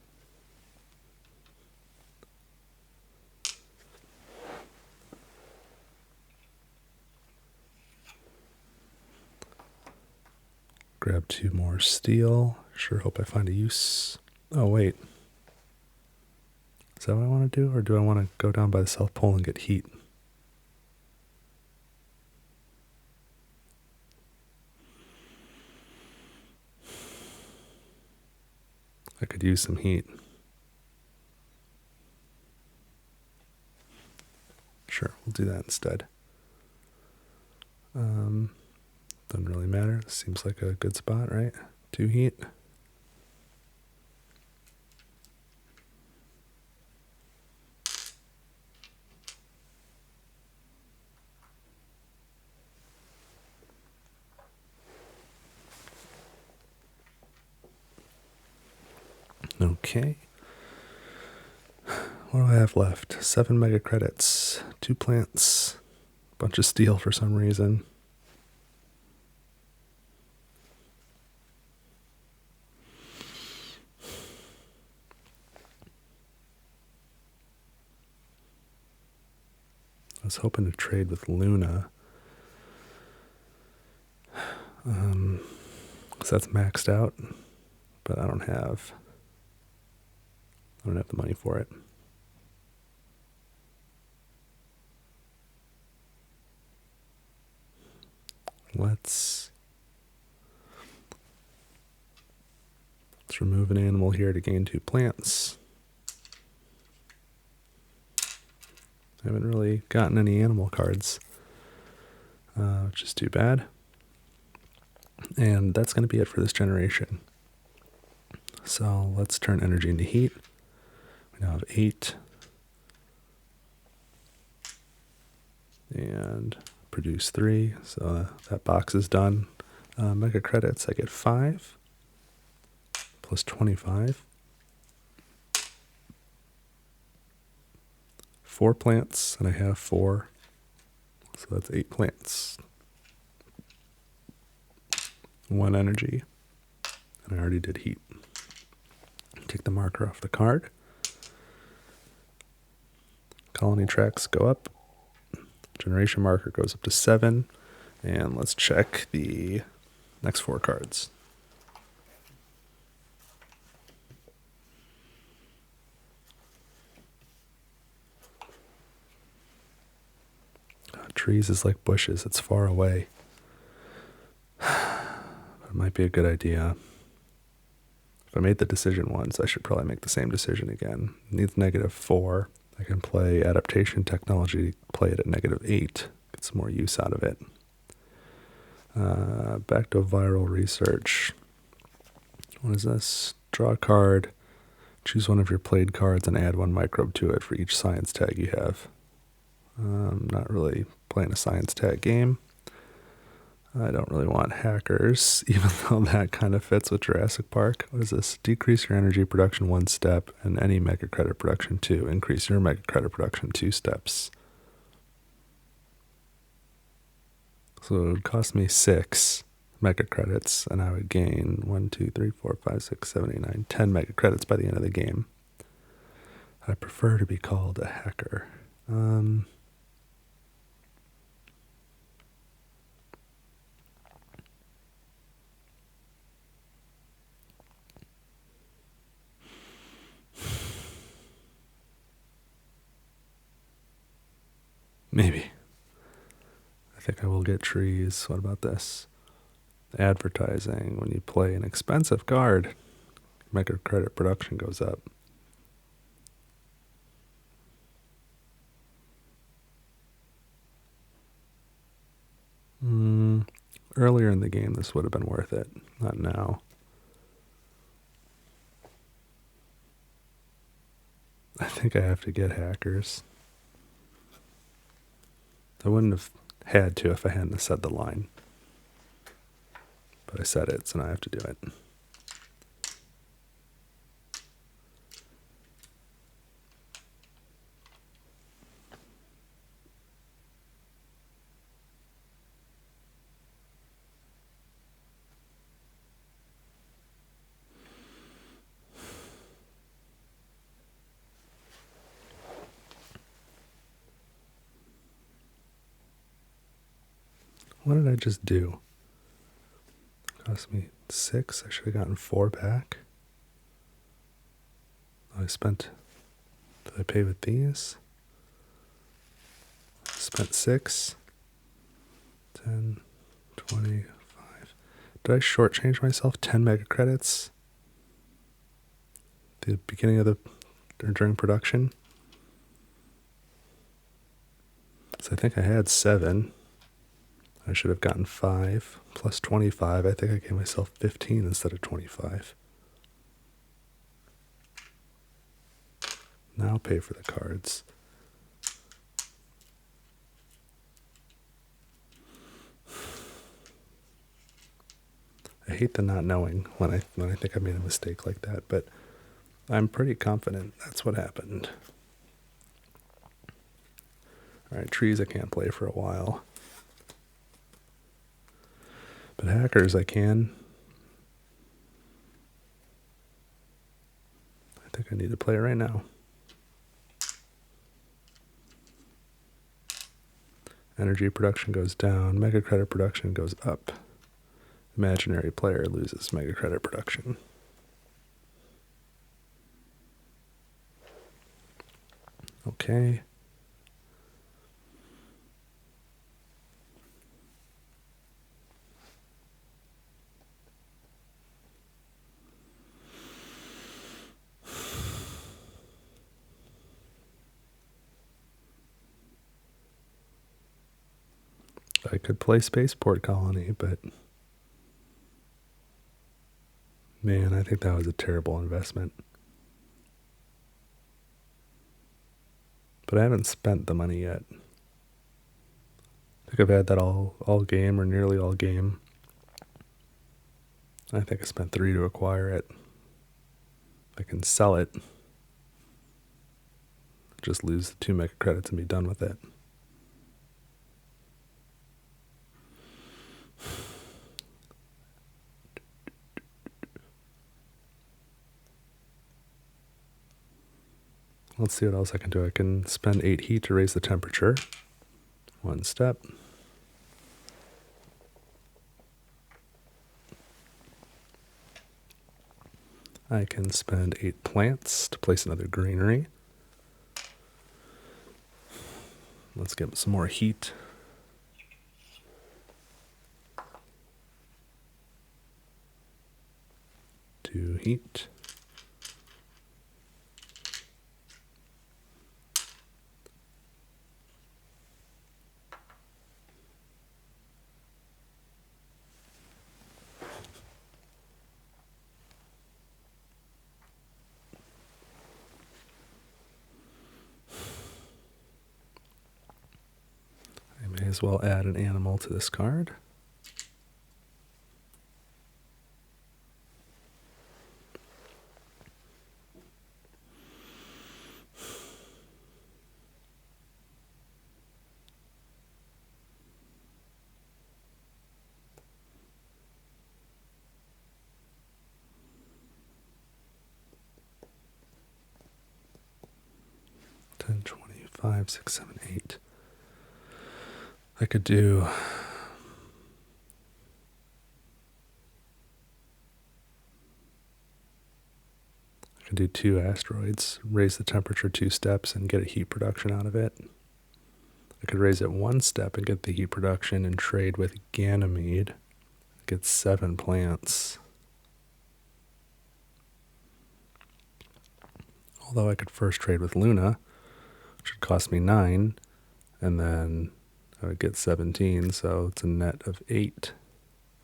S1: Grab 2 more steel. Sure hope I find a use. Oh, wait. Is that what I want to do? Or do I want to go down by the South Pole and get heat? I could use some heat. Sure, we'll do that instead. Doesn't really matter. Seems like a good spot, right? 2 heat. Okay. What do I have left? 7 mega credits, 2 plants, a bunch of steel for some reason. I was hoping to trade with Luna. Because that's maxed out, but I don't have the money for it. Let's remove an animal here to gain 2 plants. I haven't really gotten any animal cards, which is too bad. And that's going to be it for this generation. So let's turn energy into heat. We now have 8. And produce 3. So that box is done. Mega credits, I get 5 plus 25. 4 plants, and I have 4. So that's 8 plants. 1 energy. And I already did heat. Take the marker off the card. Colony tracks go up. Generation marker goes up to 7. And let's check the next 4 cards. Trees is like bushes. It's far away. It might be a good idea. If I made the decision once, I should probably make the same decision again. It needs -4. I can play adaptation technology, play it at -8. Get some more use out of it. Back to viral research. What is this? Draw a card. Choose one of your played cards and add 1 microbe to it for each science tag you have. I'm not really playing a science tag game. I don't really want hackers, even though that kind of fits with Jurassic Park. What is this? Decrease your energy production 1 step and any mega credit production 2. Increase your mega credit production 2 steps. So it would cost me 6 mega credits, and I would gain 1, 2, 3, 4, 5, 6, 7, 8, 9, 10 mega credits by the end of the game. I prefer to be called a hacker. Maybe. I think I will get trees. What about this? Advertising. When you play an expensive card, mega credit production goes up. Earlier in the game, this would have been worth it. Not now. I think I have to get hackers. I wouldn't have had to if I hadn't said the line. But I said it, so now I have to do it. What did I just do? It cost me 6. I should have gotten 4 back. I spent... Did I pay with these? I spent 6. 10, 25. Did I shortchange myself 10 mega credits? The beginning of or during production? So I think I had 7. I should have gotten 5 plus 25. I think I gave myself 15 instead of 25. Now pay for the cards. I hate the not knowing when I think I made a mistake like that, but I'm pretty confident that's what happened. Alright, trees I can't play for a while. But hackers I can. I think I need to play it right now. Energy production goes down, mega credit production goes up. Imaginary player loses mega credit production. Okay. I could play Spaceport Colony, but man, I think that was a terrible investment. But I haven't spent the money yet. I think I've had that all game or nearly all game. I think I spent 3 to acquire it. I can sell it, just lose the 2 mega credits and be done with it. Let's see what else I can do. I can spend 8 heat to raise the temperature. 1 step. I can spend 8 plants to place another greenery. Let's get some more heat. To heat. May as well add an animal to this card. Ten, 25, 6, 7, 8. I could do two asteroids, raise the temperature 2 steps and get a heat production out of it. I could raise it 1 step and get the heat production and trade with Ganymede, get 7 plants. Although I could first trade with Luna, which would cost me 9, and then I would get 17, so it's a net of 8.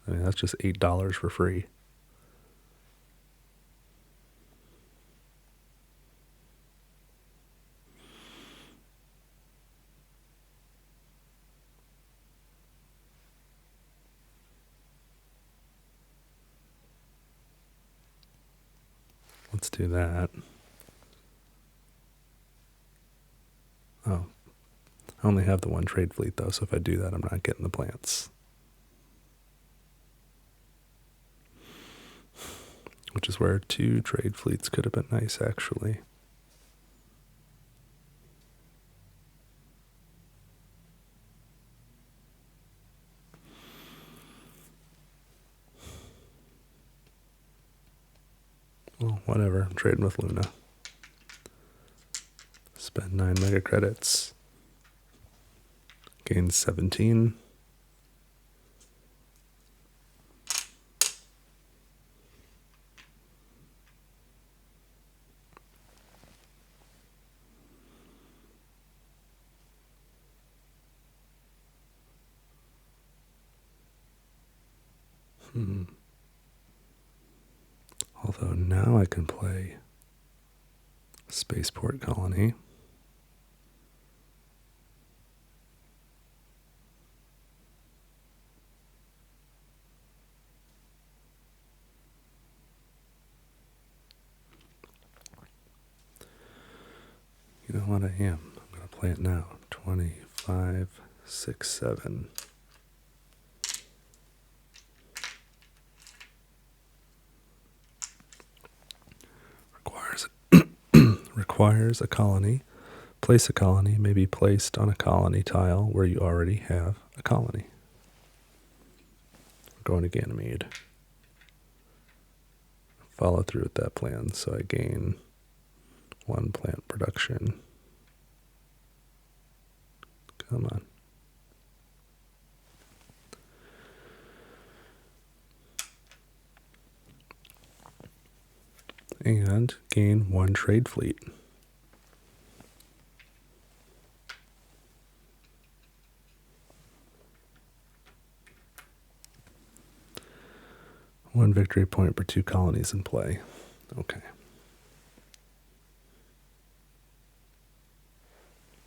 S1: I mean, that's just $8 for free. Let's do that. Oh, I only have the 1 trade fleet though, so if I do that, I'm not getting the plants. Which is where 2 trade fleets could have been nice, actually. Well, whatever. I'm trading with Luna. Spend 9 mega credits. Gain 17. Although now I can play Spaceport Colony. You know what I am? I'm going to play it now. 25, 6, 7. Requires a colony. Place a colony may be placed on a colony tile where you already have a colony. We're going to Ganymede. Follow through with that plan, so I gain 1 plant production. Come on. And gain 1 trade fleet. One victory point per 2 colonies in play. Okay.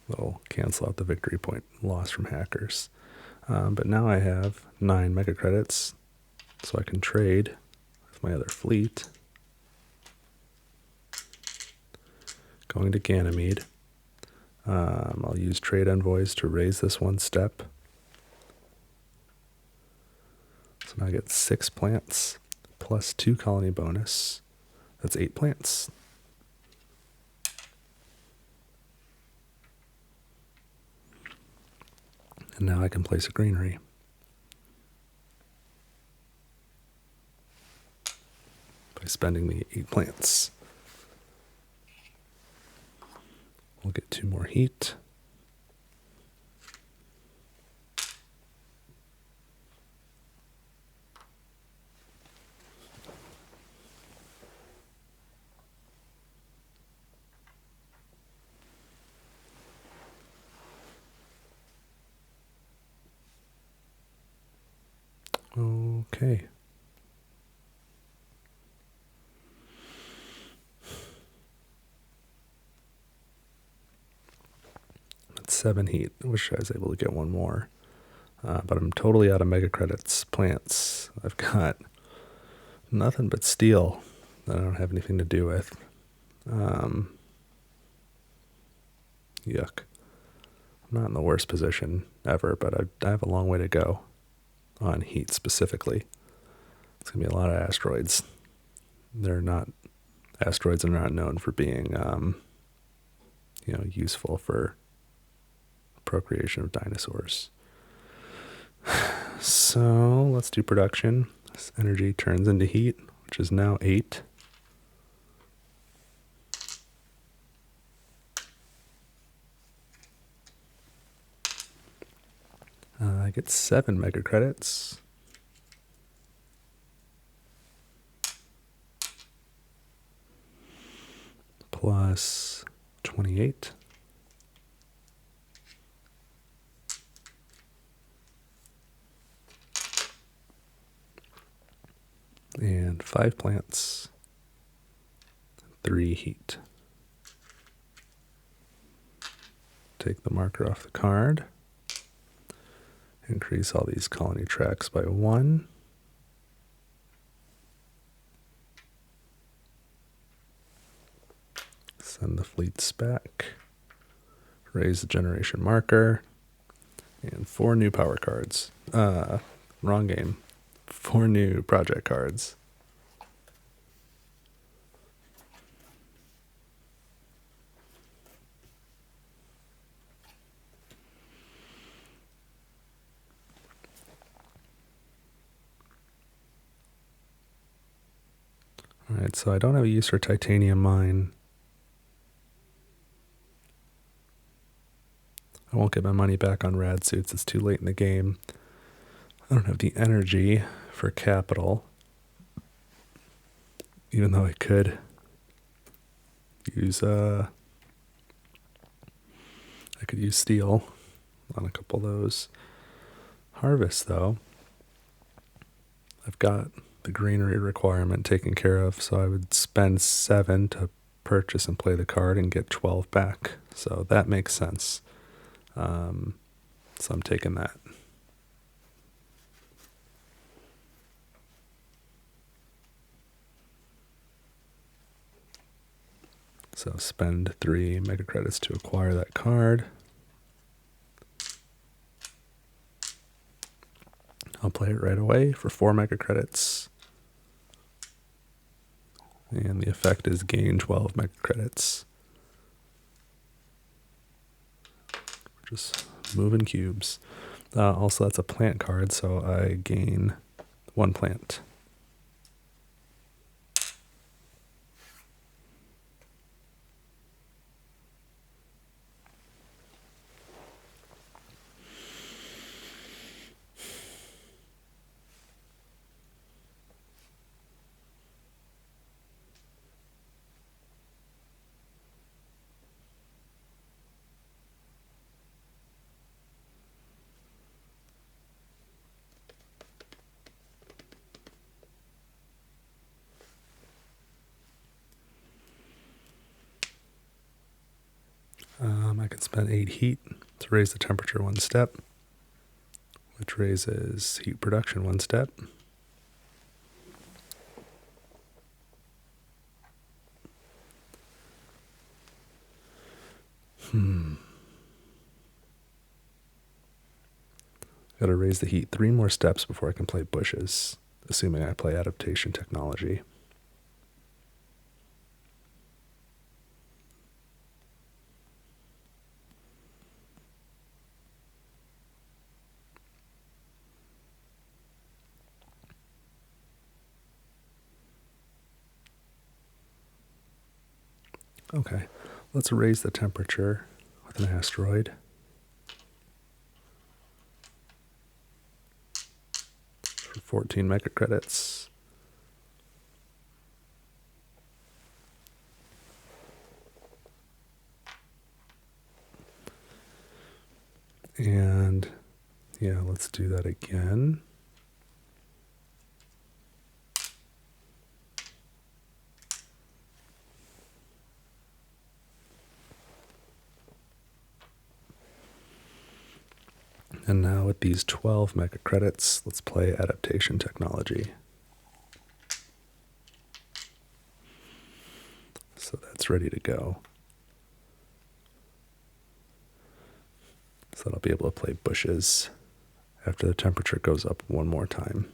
S1: That'll cancel out the victory point loss from hackers. But now I have 9 mega credits, so I can trade with my other fleet. Going to Ganymede. I'll use trade envoys to raise this one step. So now I get 6 plants plus 2 colony bonus. That's 8 plants. And now I can place a greenery. By spending the 8 plants. We'll get 2 more heat. Okay. That's 7 heat. I wish I was able to get 1 more. But I'm totally out of mega credits. Plants. I've got nothing but steel that I don't have anything to do with. Yuck. I'm not in the worst position ever, but I have a long way to go on heat specifically. It's going to be a lot of asteroids. Asteroids are not known for being, useful for procreation of dinosaurs. So let's do production. This energy turns into heat, which is now 8. I get 7 mega credits. Plus 28. And 5 plants. 3 heat. Take the marker off the card. Increase all these colony tracks by 1. Send the fleets back. Raise the generation marker. And 4 new power cards. Wrong game. 4 new project cards. Alright, so I don't have a use for titanium mine. I won't get my money back on rad suits. It's too late in the game. I don't have the energy for capital. Even though I could use I could use steel on a couple of those. Harvest though. I've got the greenery requirement taken care of, so I would spend 7 to purchase and play the card and get 12 back. So that makes sense. So I'm taking that. So spend 3 mega credits to acquire that card. I'll play it right away for 4 mega credits. And the effect is gain 12 mega credits. Just moving cubes. Also, that's a plant card, so I gain 1 plant. I can spend 8 heat to raise the temperature 1 step, which raises heat production 1 step. Gotta raise the heat 3 more steps before I can play bushes, assuming I play adaptation technology. Okay, let's raise the temperature with an asteroid. For 14 mega credits. And yeah, let's do that again. And now with these 12 mega credits, let's play adaptation technology. So that's ready to go. So that I'll be able to play bushes after the temperature goes up one more time.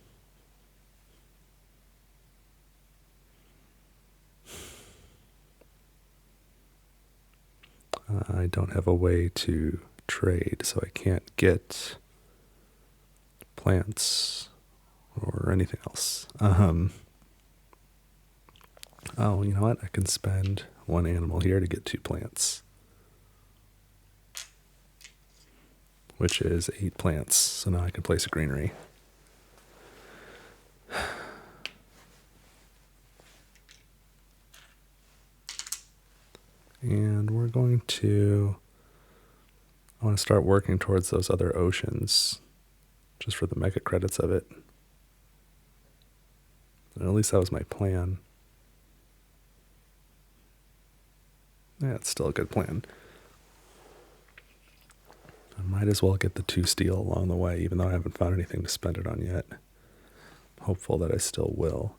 S1: I don't have a way to trade, so I can't get plants or anything else. Oh, you know what? I can spend 1 animal here to get 2 plants, which is 8 plants. So now I can place a greenery. And we're going to, I want to start working towards those other oceans, just for the mega credits of it. And at least that was my plan. Yeah, it's still a good plan. I might as well get the 2 steel along the way, even though I haven't found anything to spend it on yet. Hopeful that I still will.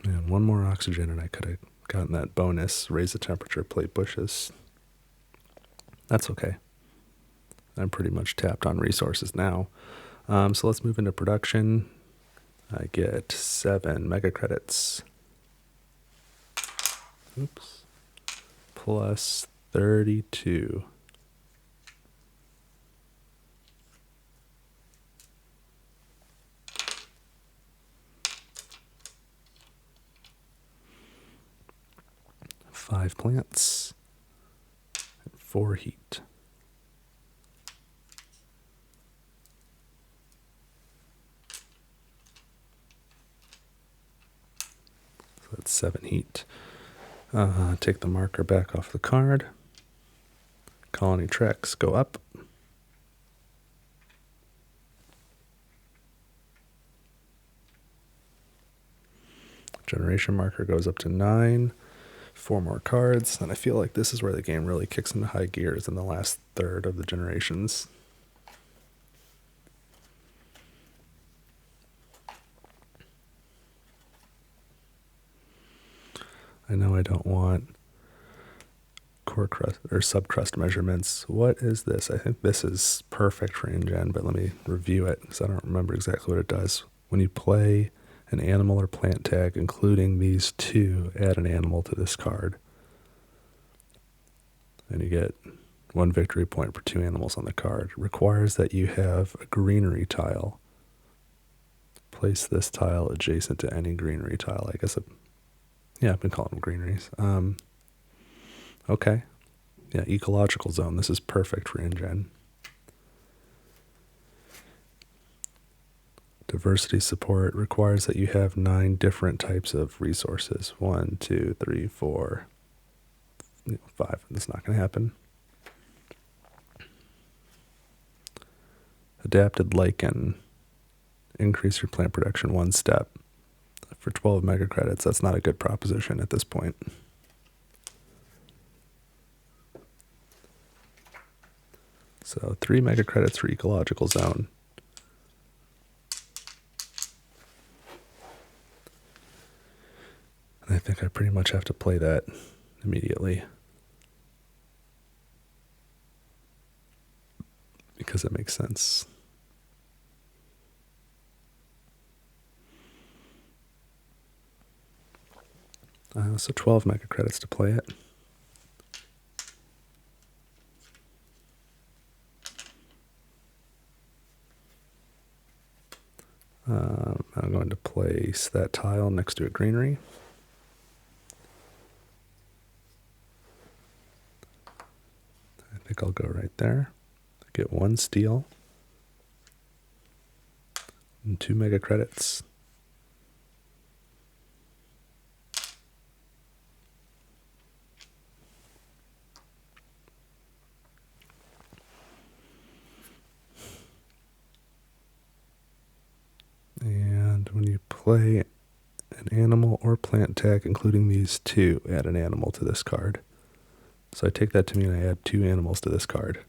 S1: And 1 more oxygen and I could have gotten that bonus, raise the temperature, play bushes. That's okay. I'm pretty much tapped on resources now. So let's move into production. I get 7 mega credits. Oops. Plus 32. Five plants, and 4 heat. So that's 7 heat. Take the marker back off the card. Colony tracks go up. Generation marker goes up to 9. 4 more cards, and I feel like this is where the game really kicks into high gears in the last third of the generations. I know I don't want core crust or subcrust measurements. What is this? I think this is perfect for InGen, but let me review it because I don't remember exactly what it does. When you play an animal or plant tag, including these 2, add an animal to this card. And you get 1 victory point for 2 animals on the card. It requires that you have a greenery tile. Place this tile adjacent to any greenery tile. I guess I've been calling them greeneries. Okay. Yeah, ecological zone. This is perfect for InGen. Diversity support requires that you have 9 different types of resources. 1, 2, 3, 4, 5. That's not going to happen. Adapted lichen. Increase your plant production 1 step. For 12 mega credits, that's not a good proposition at this point. So 3 mega credits for ecological zone. And I think I pretty much have to play that immediately, because it makes sense. So 12 mega credits to play it. I'm going to place that tile next to a greenery. I think I'll go right there. Get 1 steel and 2 mega credits. And when you play an animal or plant tag, including these 2, add an animal to this card. So I take that to mean I add 2 animals to this card.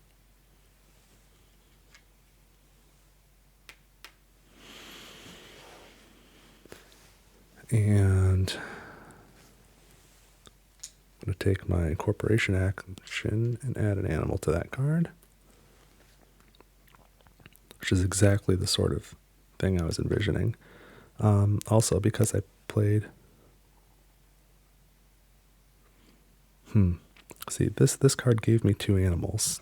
S1: And I'm going to take my incorporation action and add an animal to that card, which is exactly the sort of thing I was envisioning. Also, because I played... See, this card gave me 2 animals,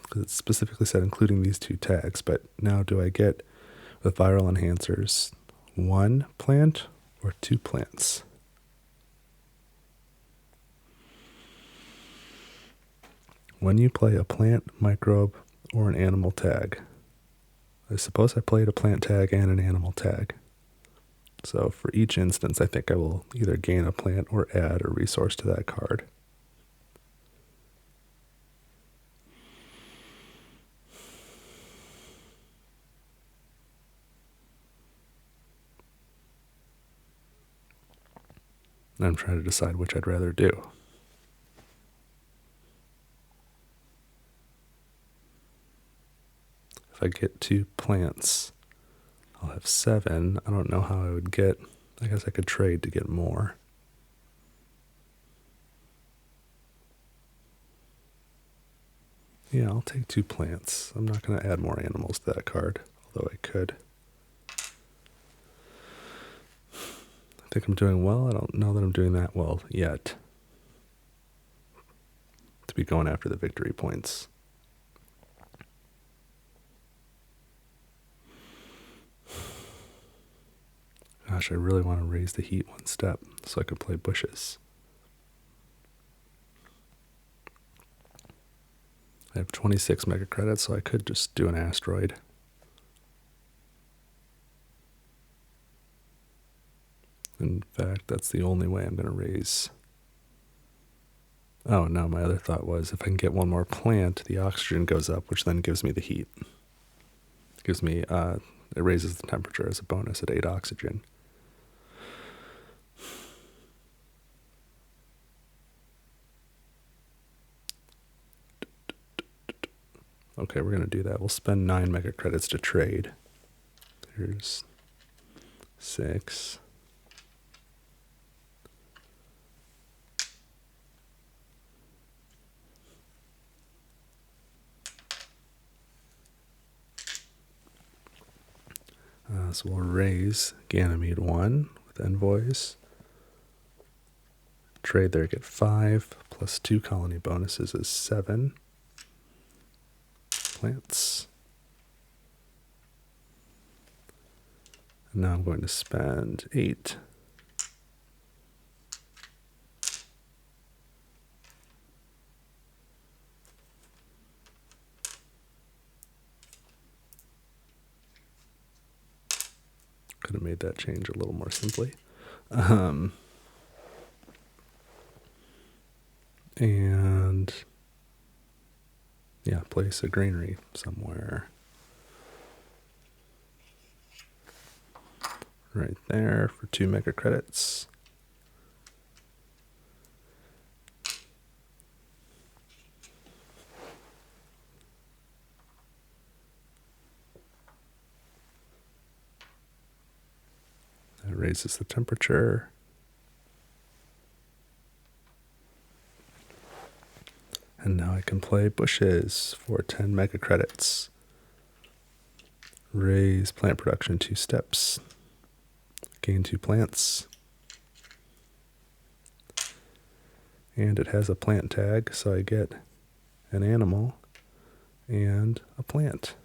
S1: because it specifically said including these 2 tags, but now do I get, with viral enhancers, 1 plant or 2 plants? When you play a plant, microbe, or an animal tag, I suppose I played a plant tag and an animal tag. So for each instance, I think I will either gain a plant or add a resource to that card. And I'm trying to decide which I'd rather do. If I get 2 plants, I'll have 7. I don't know how I would get... I guess I could trade to get more. Yeah, I'll take 2 plants. I'm not going to add more animals to that card, although I could. I think I'm doing well. I don't know that I'm doing that well yet, to be going after the victory points. Gosh, I really want to raise the heat 1 step so I can play bushes. I have 26 mega credits, so I could just do an asteroid. In fact, that's the only way I'm going to raise. Oh, no, my other thought was if I can get 1 more plant, the oxygen goes up, which then gives me the heat. Gives me, it raises the temperature as a bonus at 8 oxygen. Okay, we're going to do that. We'll spend 9 mega credits to trade. Here's 6. So we'll raise Ganymede 1 with envoys. Trade there, get 5, plus 2 colony bonuses is 7. Plants. And now I'm going to spend 8. Could have made that change a little more simply. And yeah, place a greenery somewhere. Right there for 2 mega credits. That raises the temperature. And now I can play bushes for 10 mega credits. Raise plant production 2 steps. Gain 2 plants. And it has a plant tag, so I get an animal and a plant.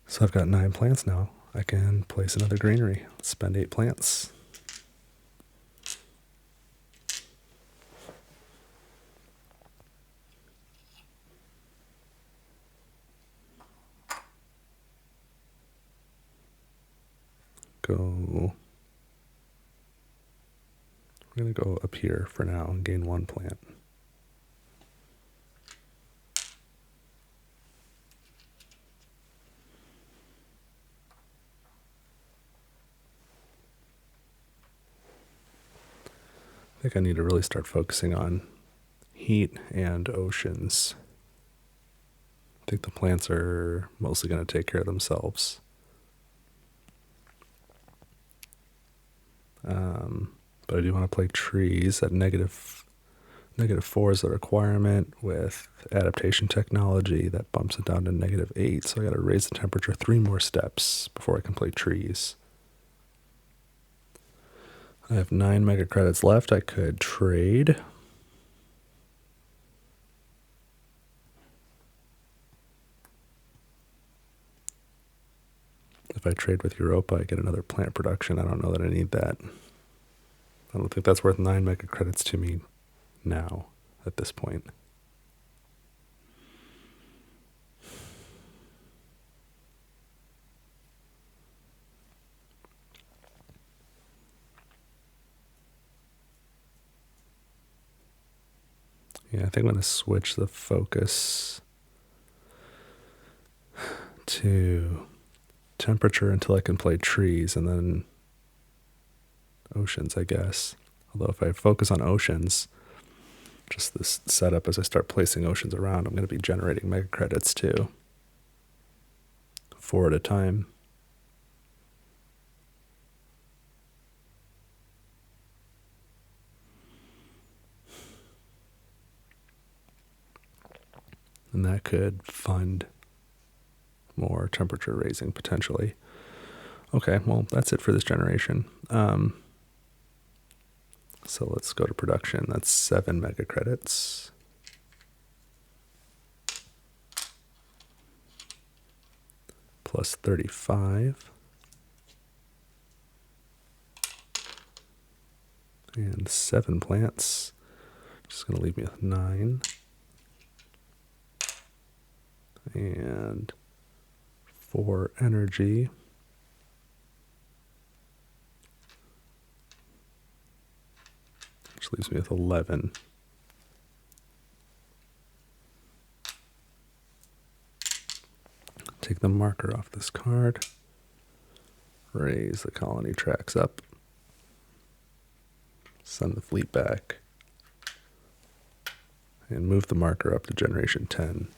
S1: So I've got 9 plants now. I can place another greenery. Spend 8 plants. We're going to go up here for now and gain 1 plant. I think I need to really start focusing on heat and oceans. I think the plants are mostly going to take care of themselves. But I do want to play trees at -4 is the requirement. With adaptation technology, that bumps it down to -8. So I got to raise the temperature 3 more steps before I can play trees. I have 9 mega credits left. I could trade. If I trade with Europa, I get another plant production. I don't know that I need that. I don't think that's worth 9 mega credits to me now, at this point. Yeah, I think I'm going to switch the focus to temperature until I can play trees, and then oceans, I guess. Although if I focus on oceans, just this setup as I start placing oceans around, I'm going to be generating mega credits too. 4 at a time. And that could fund more temperature raising potentially. Okay, well, that's it for this generation. So let's go to production. That's 7 mega credits. Plus 35. And 7 plants. Just going to leave me with 9. And 4 energy. Which leaves me with 11. Take the marker off this card. Raise the colony tracks up. Send the fleet back. And move the marker up to generation 10.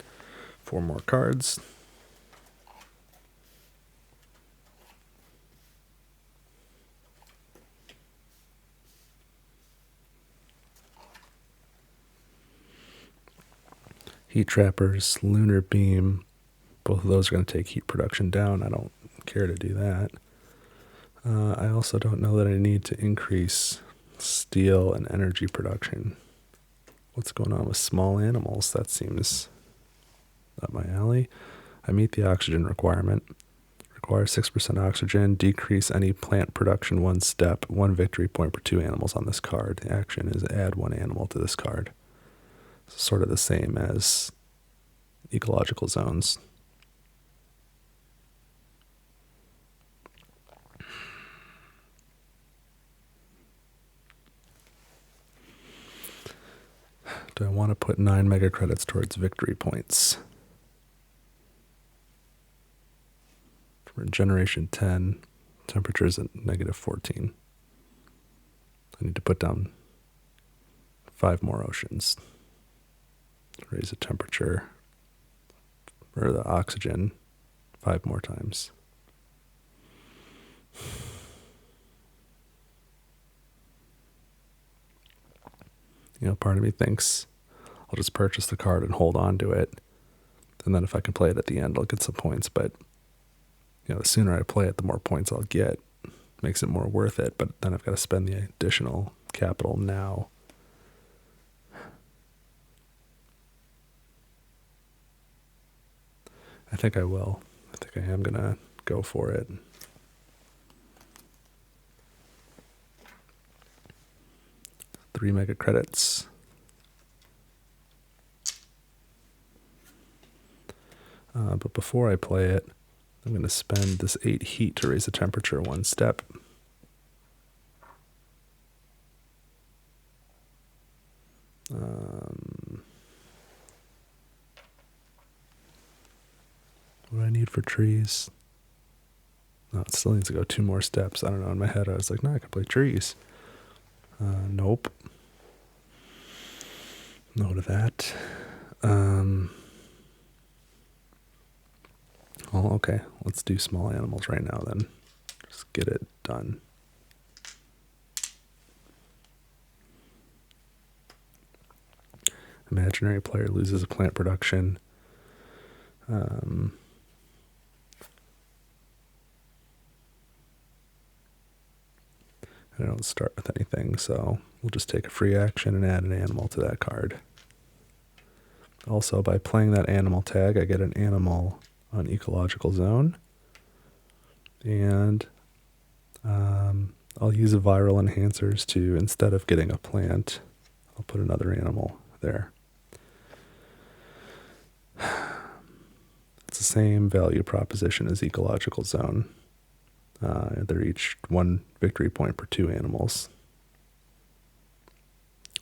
S1: 4 more cards. Heat trappers, lunar beam. Both of those are going to take heat production down. I don't care to do that. I also don't know that I need to increase steel and energy production. What's going on with small animals? That seems up my alley. I meet the oxygen requirement. Require 6% oxygen. Decrease any plant production 1 step. 1 victory point per 2 animals on this card. The action is add 1 animal to this card. It's sort of the same as ecological zones. Do I want to put 9 mega credits towards victory points? For generation 10, temperature's at -14. I need to put down 5 more oceans. Raise the temperature, or the oxygen, 5 more times. Part of me thinks I'll just purchase the card and hold on to it. And then if I can play it at the end, I'll get some points. But, the sooner I play it, the more points I'll get. Makes it more worth it. But then I've got to spend the additional capital now. I think I will. I think I am going to go for it. Three mega credits. But before I play it, I'm going to spend this 8 heat to raise the temperature 1 step. What do I need for trees? No, it still needs to go 2 more steps. I don't know. In my head, I was like, no, I can play trees. Nope. No to that. Well, okay. Let's do small animals right now then. Just get it done. Imaginary player loses a plant production. I don't start with anything, so we'll just take a free action and add an animal to that card. Also, by playing that animal tag, I get an animal on ecological zone. And I'll use viral enhancers to, instead of getting a plant, I'll put another animal there. It's the same value proposition as ecological zone. They're each 1 victory point per 2 animals.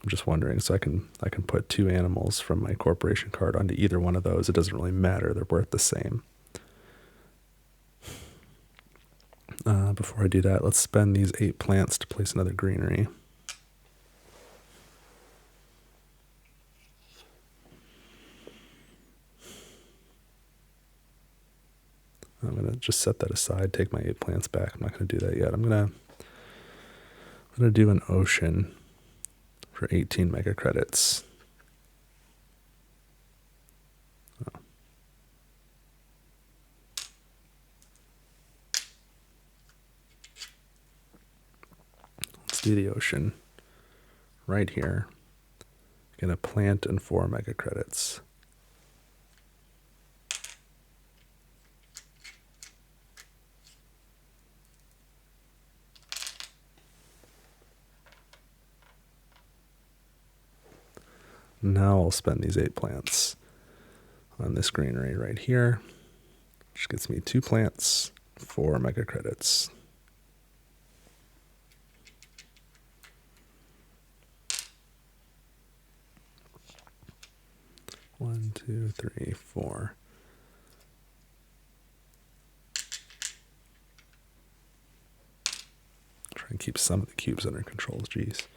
S1: I'm just wondering, so I can put 2 animals from my corporation card onto either one of those. It doesn't really matter. They're worth the same. Before I do that, let's spend these 8 plants to place another greenery. I'm going to just set that aside, take my 8 plants back. I'm not going to do that yet. I'm going to do an ocean for 18 mega credits. Oh. Let's do the ocean right here. I'm going to plant and 4 mega credits. Now I'll spend these 8 plants on this greenery right here, which gets me 2 plants, 4 mega credits. One, two, three, 4. Try and keep some of the cubes under control. Geez.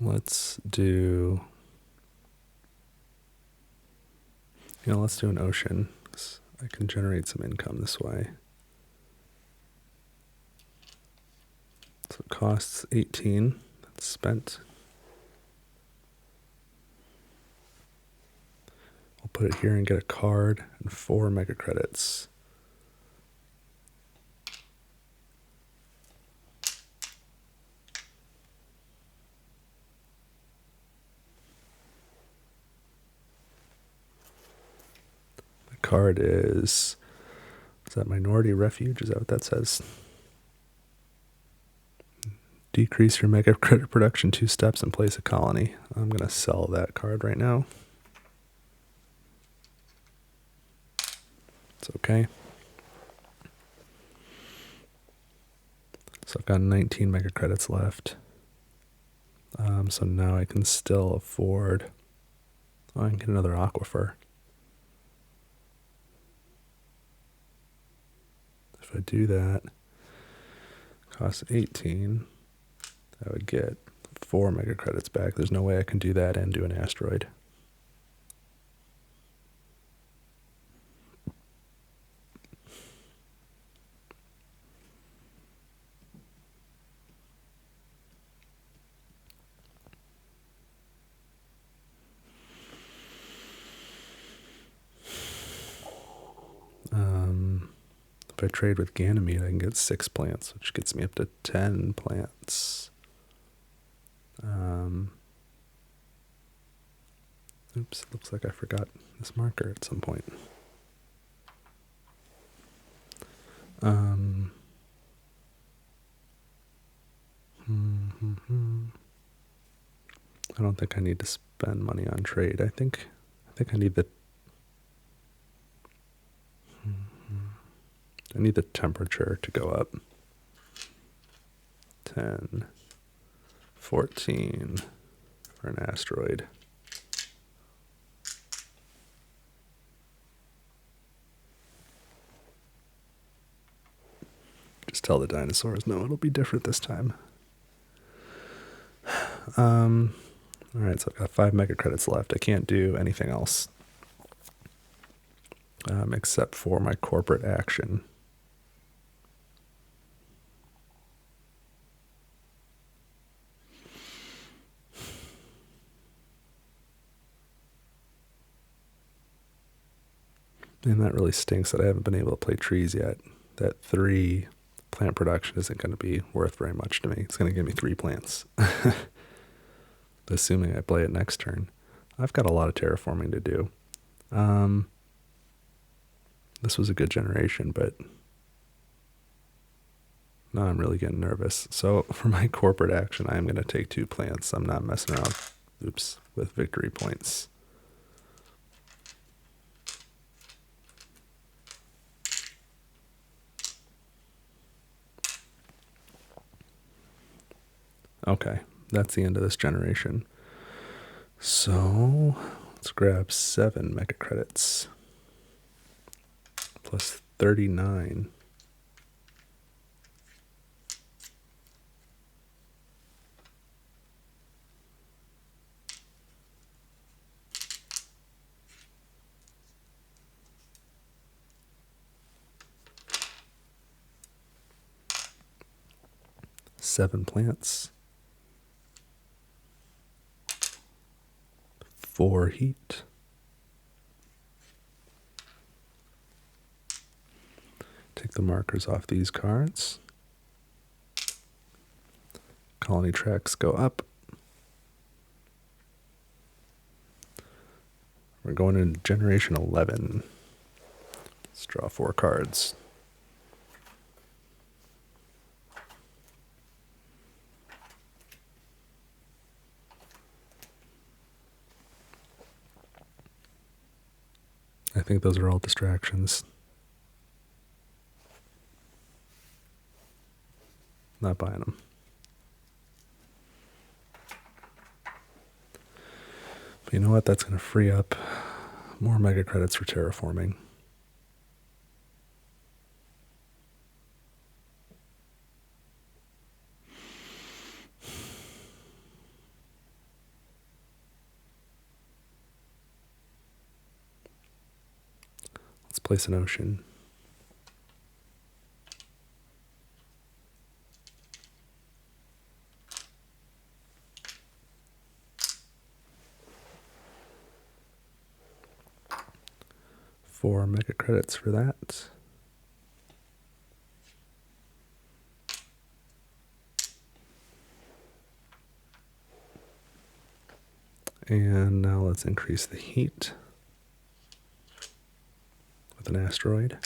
S1: Let's do, let's do an ocean. I can generate some income this way. So it costs 18. That's spent. I'll put it here and get a card and 4 mega credits. Card is that Minority Refuge? Is that what that says? Decrease your mega credit production 2 steps and place a colony. I'm going to sell that card right now. It's okay. So I've got 19 mega credits left. So now I can still afford, I can get another aquifer. If I do that, costs 18, I would get 4 mega credits back. There's no way I can do that and do an asteroid. If I trade with Ganymede, I can get 6 plants, which gets me up to 10 plants. Oops, looks like I forgot this marker at some point. I don't think I need to spend money on trade. I think I need the temperature to go up. 10, 14 for an asteroid. Just tell the dinosaurs, no, it'll be different this time. Alright, so I've got 5 mega credits left. I can't do anything else except for my corporate action. And that really stinks that I haven't been able to play trees yet. That 3 plant production isn't going to be worth very much to me. It's going to give me 3 plants. Assuming I play it next turn. I've got a lot of terraforming to do. This was a good generation, but now I'm really getting nervous. So for my corporate action, I am going to take 2 plants. I'm not messing around, with victory points. Okay, that's the end of this generation. So let's grab 7 mega credits plus 39. Seven plants. 4 heat. Take the markers off these cards. Colony tracks go up. We're going into generation 11. Let's draw 4 cards. I think those are all distractions. Not buying them. But you know what? That's going to free up more mega credits for terraforming. Let's place an ocean. Four mega credits for that. And now let's increase the heat with an asteroid.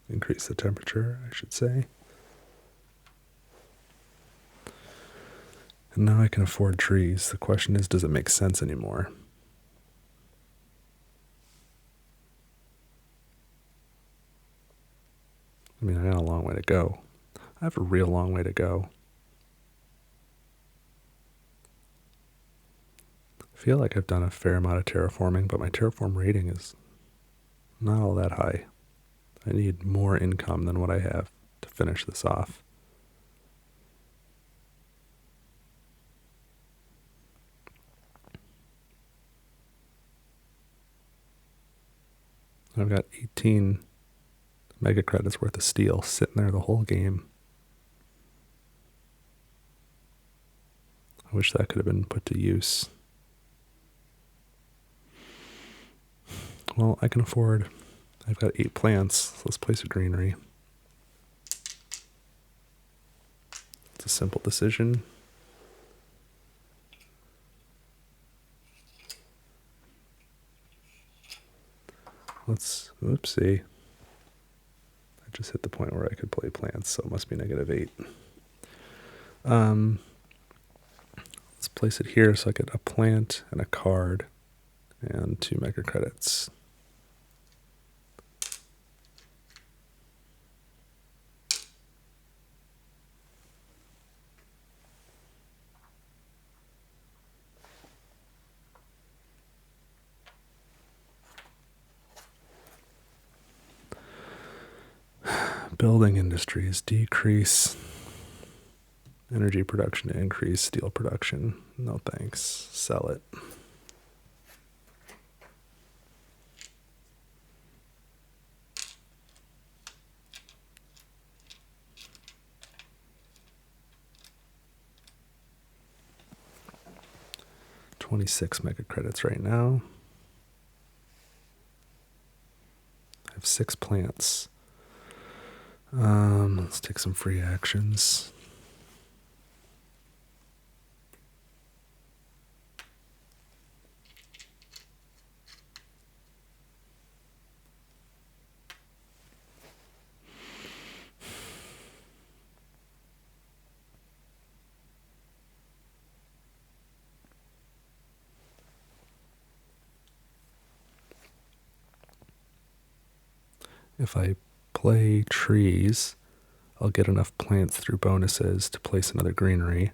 S1: Increase the temperature, I should say. And now I can afford trees. The question is, does it make sense anymore? I mean, I got a long way to go. I have a real long way to go. I feel like I've done a fair amount of terraforming, but my terraform rating is not all that high. I need more income than what I have to finish this off. I've got 18 mega credits worth of steel sitting there the whole game. I wish that could have been put to use. Well, I can afford. I've got 8 plants, so let's place a greenery. It's a simple decision. Oopsie. I just hit the point where I could play plants, so it must be -8. Let's place it here so I get a plant and a card and 2 mega credits. Building industries decrease energy production to increase steel production. No thanks. Sell it. $26 mega credits right now. I have 6 plants. Let's take some free actions. If I play trees, I'll get enough plants through bonuses to place another greenery.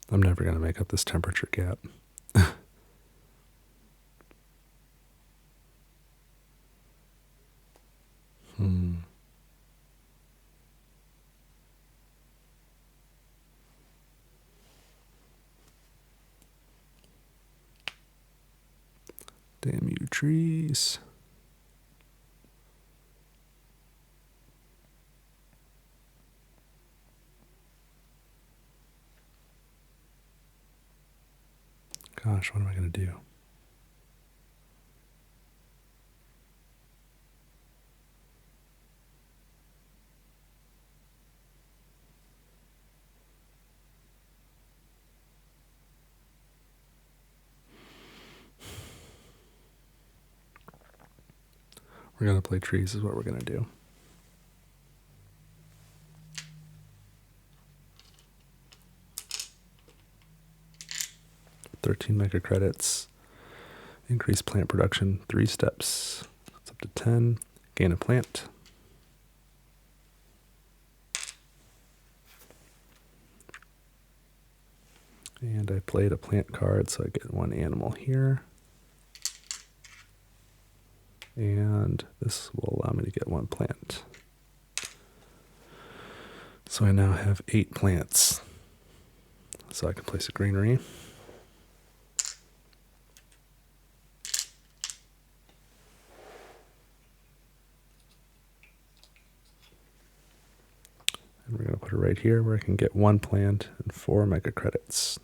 S1: I'm never going to make up this temperature gap. Damn you, trees. Gosh, what am I going to do? We're going to play trees is what we're going to do. $13 mega credits. Increase plant production 3 steps. It's up to 10. Gain a plant. And I played a plant card, so I get 1 animal here. And this will allow me to get 1 plant. So I now have 8 plants. So I can place a greenery. And we're going to put it right here where I can get 1 plant and 4 mega credits.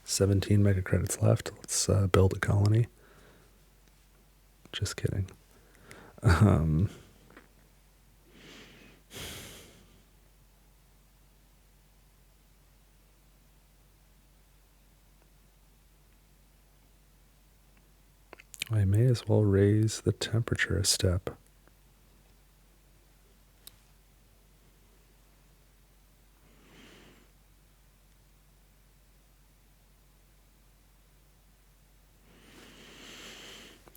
S1: $17 mega credits left. Let's build a colony. Just kidding. I may as well raise the temperature a step.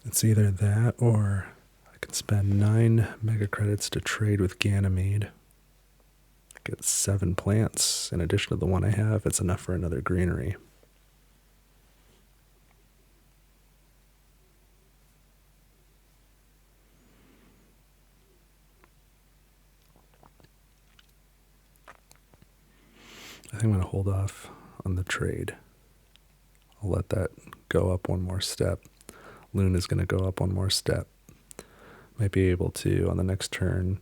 S1: It's either that or I can spend 9 mega credits to trade with Ganymede. Get 7 plants in addition to the one I have. It's enough for another greenery. I think I'm going to hold off on the trade. I'll let that go up one more step. Luna is going to go up one more step. Might be able to, on the next turn,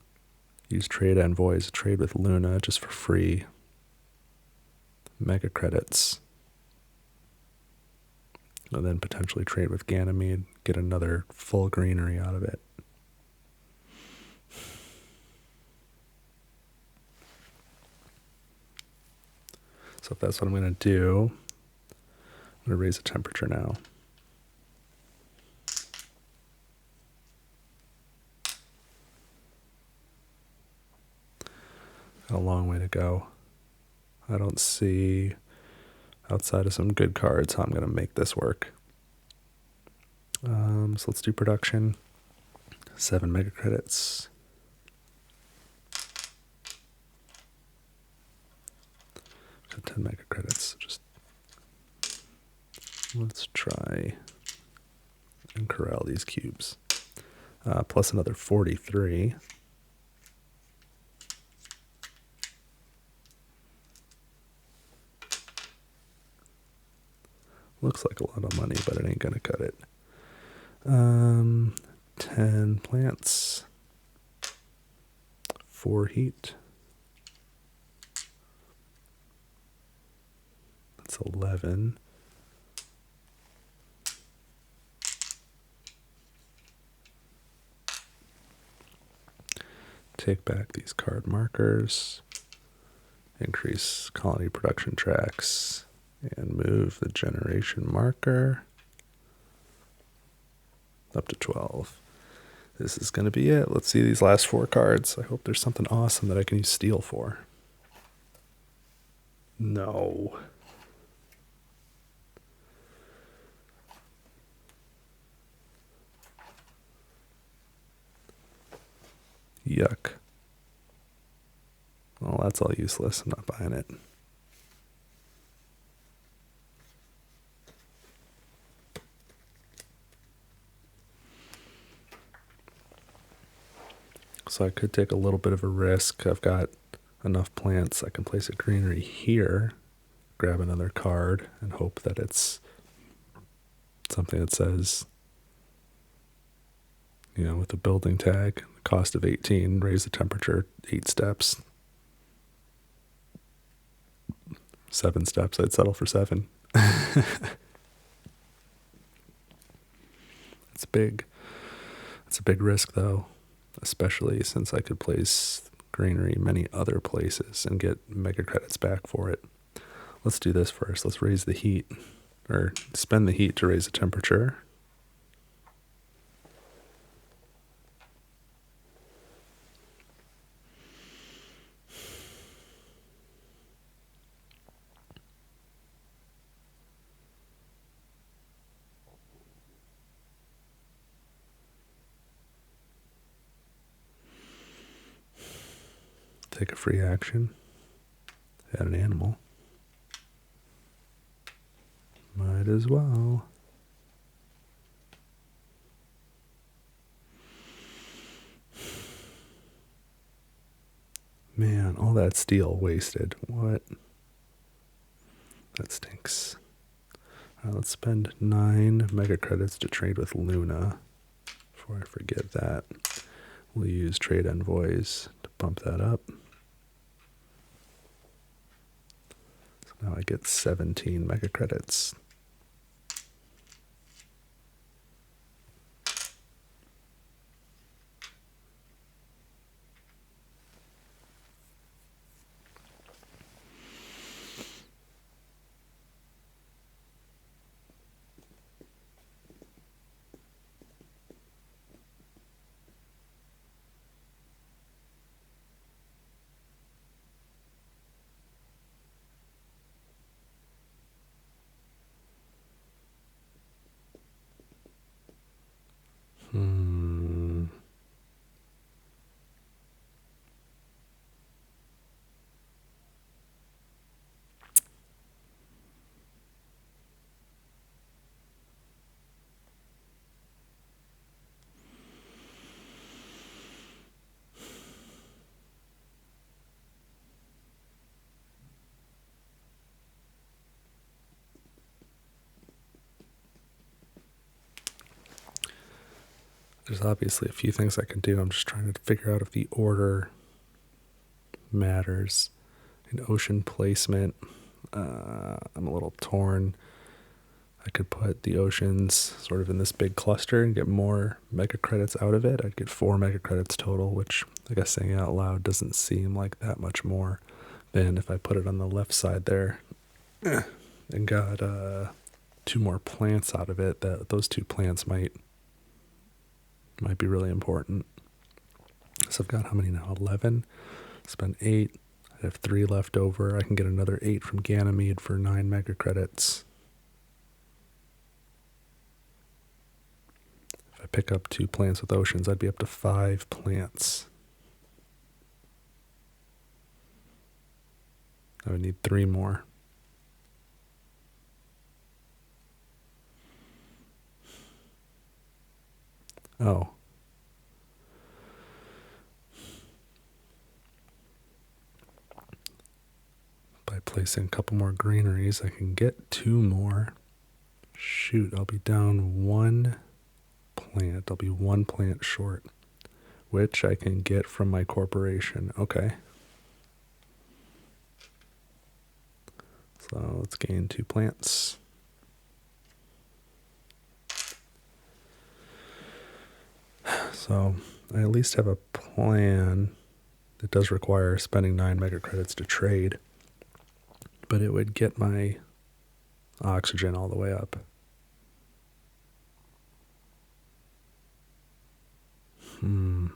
S1: use trade envoys, trade with Luna just for free. Mega credits. And then potentially trade with Ganymede, get another full greenery out of it. So if that's what I'm going to do, I'm going to raise the temperature now. Got a long way to go. I don't see, outside of some good cards, how I'm going to make this work. So let's do production. 7 mega credits. Got 10 mega credits. Just let's try and corral these cubes. Plus another 43. Looks like a lot of money, but it ain't gonna cut it. 10 plants. 4 heat. That's 11. Take back these card markers. Increase colony production tracks. And move the generation marker up to 12. This is going to be it. Let's see these last 4 cards. I hope there's something awesome that I can use steel for. No. Yuck. Well, that's all useless. I'm not buying it. So I could take a little bit of a risk. I've got enough plants. I can place a greenery here, grab another card, and hope that it's something that says, you know, with the building tag, cost of 18, raise the temperature 8 steps. 7 steps, I'd settle for 7. It's big. It's a big risk, though, especially since I could place greenery many other places and get mega credits back for it. Let's do this first. Let's raise the heat, or spend the heat to raise the temperature. Take a free action. Add an animal. Might as well. Man, all that steel wasted. What? That stinks. Let's spend 9 mega credits to trade with Luna. Before I forget that, we'll use trade envoys to bump that up. So now I get 17 mega credits. There's obviously a few things I can do. I'm just trying to figure out if the order matters. In ocean placement, I'm a little torn. I could put the oceans sort of in this big cluster and get more mega credits out of it. I'd get 4 mega credits total, which I guess saying it out loud doesn't seem like that much more than if I put it on the left side there and got 2 more plants out of it. Those 2 plants might be really important. So I've got how many now? 11. Spend 8. I have 3 left over. I can get another 8 from Ganymede for 9 mega credits. If I pick up 2 plants with oceans, I'd be up to 5 plants. I would need 3 more. Oh. By placing a couple more greeneries, I can get 2 more. Shoot, I'll be down 1 plant. I'll be 1 plant short, which I can get from my corporation. Okay. So let's gain 2 plants. So I at least have a plan that does require spending 9 mega credits to trade, but it would get my oxygen all the way up. I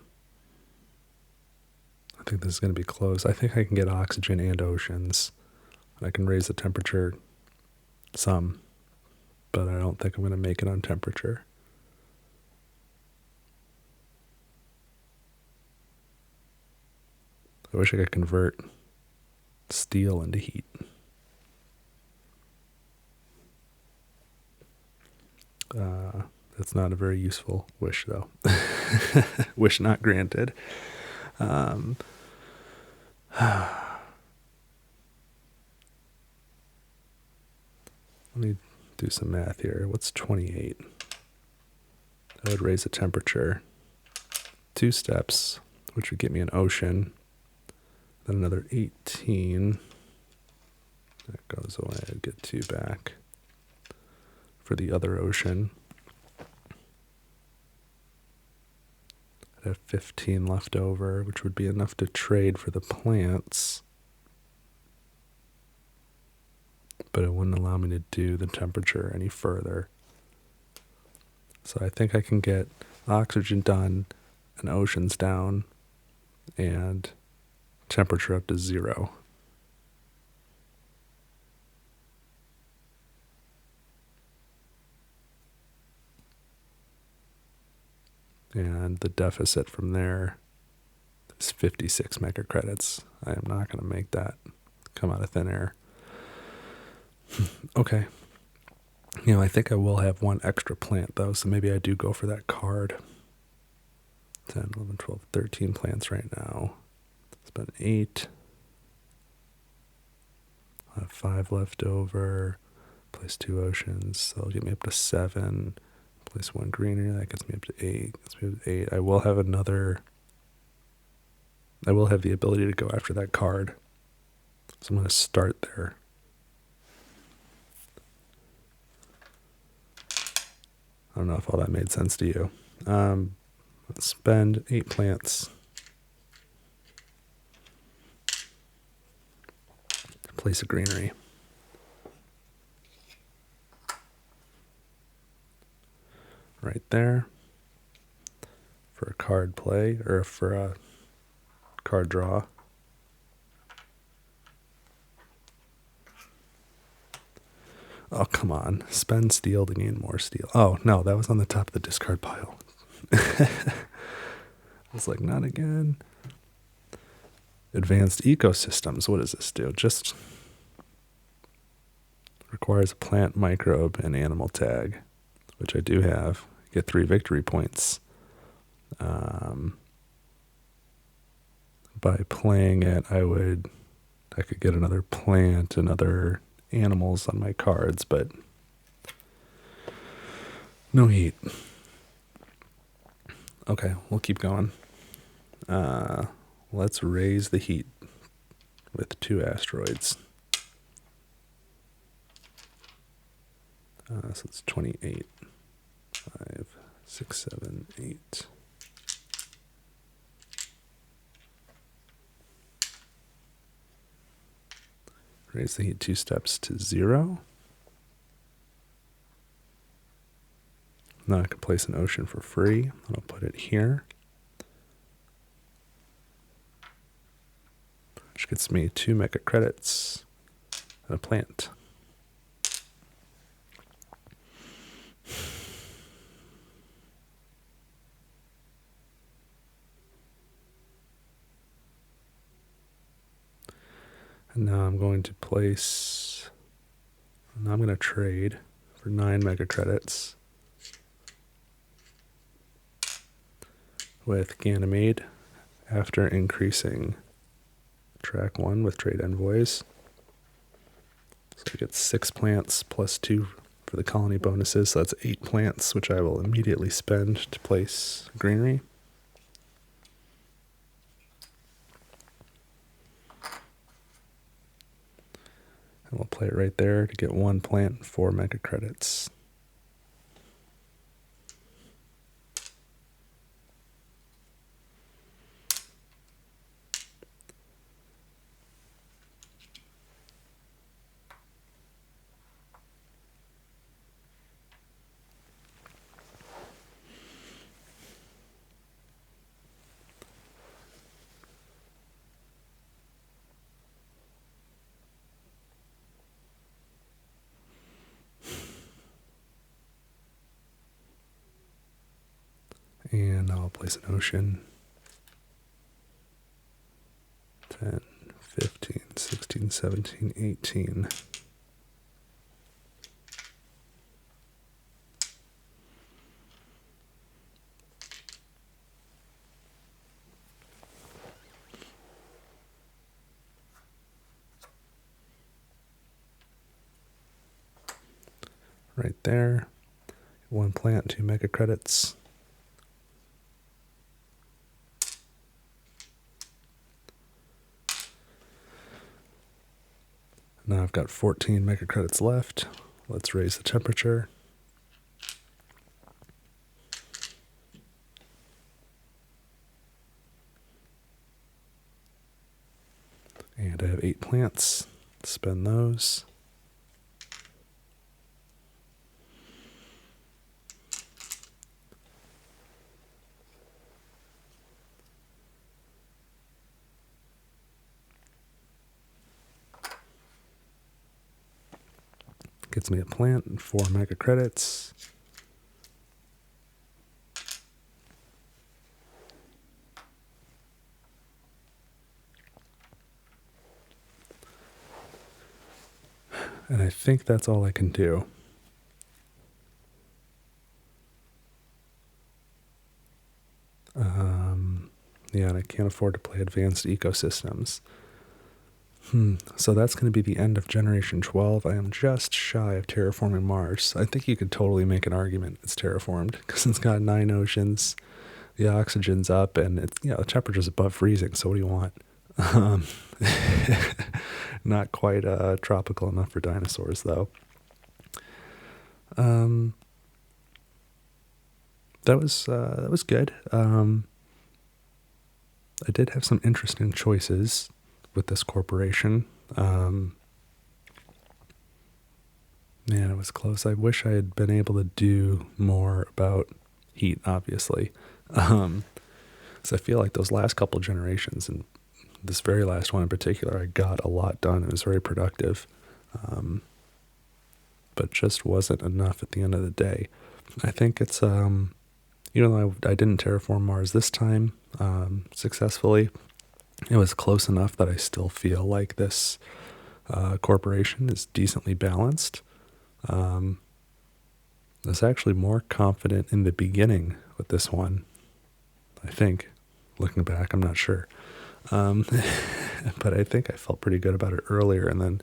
S1: think this is going to be close. I think I can get oxygen and oceans. I can raise the temperature some, but I don't think I'm going to make it on temperature. I wish I could convert steel into heat. That's not a very useful wish, though. Wish not granted. Let me do some math here. What's 28? I would raise the temperature 2 steps, which would get me an ocean. Then another 18. That goes away. I'd get 2 back for the other ocean. I'd have 15 left over, which would be enough to trade for the plants. But it wouldn't allow me to do the temperature any further. So I think I can get oxygen done and oceans down and temperature up to 0. And the deficit from there is 56 mega credits. I am not going to make that come out of thin air. Okay. I think I will have 1 extra plant, though, so maybe I do go for that card. 10, 11, 12, 13 plants right now. Spend 8. I have 5 left over. Place 2 oceans, so that'll get me up to 7. Place 1 greenery, that gets me up to 8. I will have the ability to go after that card. So I'm going to start there. I don't know if all that made sense to you. Let's spend 8 plants. Place a greenery. Right there. For a card play, or for a card draw. Oh, come on. Spend steel to gain more steel. Oh, no, that was on the top of the discard pile. I was like, not again. Advanced ecosystems. What does this do? Just requires a plant, microbe, and animal tag, which I do have. Get 3 victory points. By playing it, I could get another plant and other animals on my cards, but no heat. Okay, we'll keep going. Let's raise the heat with 2 asteroids. So it's 28. 5, 6, 7, 8. Raise the heat 2 steps to 0. Now I can place an ocean for free. I'll put it here. Which gets me 2 mega credits and a plant. And now I'm going to trade for 9 mega credits with Ganymede after increasing track 1 with trade envoys. So I get 6 plants plus 2 for the colony bonuses, so that's 8 plants, which I will immediately spend to place greenery. And we'll play it right there to get 1 plant and 4 mega credits. And I'll place an ocean. 10, 15, 16, 17, 18. Right there. 1 plant, 2 mega credits. Now I've got 14 mega credits left. Let's raise the temperature. And I have 8 plants. Spend those. Gets me a plant and 4 mega credits. And I think that's all I can do. Yeah, and I can't afford to play advanced ecosystems. So that's going to be the end of Generation 12. I am just shy of Terraforming Mars. I think you could totally make an argument it's terraformed because it's got 9 oceans, the oxygen's up, and it's, the temperature's above freezing. So what do you want? Not quite tropical enough for dinosaurs, though. That was good. I did have some interesting choices with this corporation. Man, it was close. I wish I had been able to do more about heat, obviously. So I feel like those last couple generations, and this very last one in particular, I got a lot done. It was very productive. But just wasn't enough at the end of the day. I think it's, even though I didn't terraform Mars this time successfully, it was close enough that I still feel like this corporation is decently balanced. I was actually more confident in the beginning with this one, I think. Looking back, I'm not sure. But I think I felt pretty good about it earlier, and then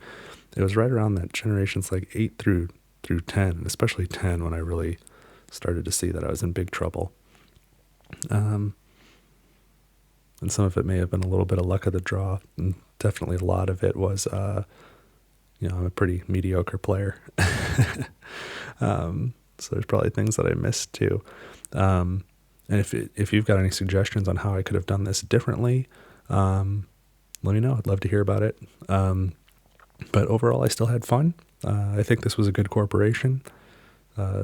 S1: it was right around that generations like 8 through 10, and especially 10 when I really started to see that I was in big trouble. And some of it may have been a little bit of luck of the draw, and definitely a lot of it was, I'm a pretty mediocre player. So there's probably things that I missed too. And if you've got any suggestions on how I could have done this differently, let me know. I'd love to hear about it. But overall, I still had fun. I think this was a good corporation.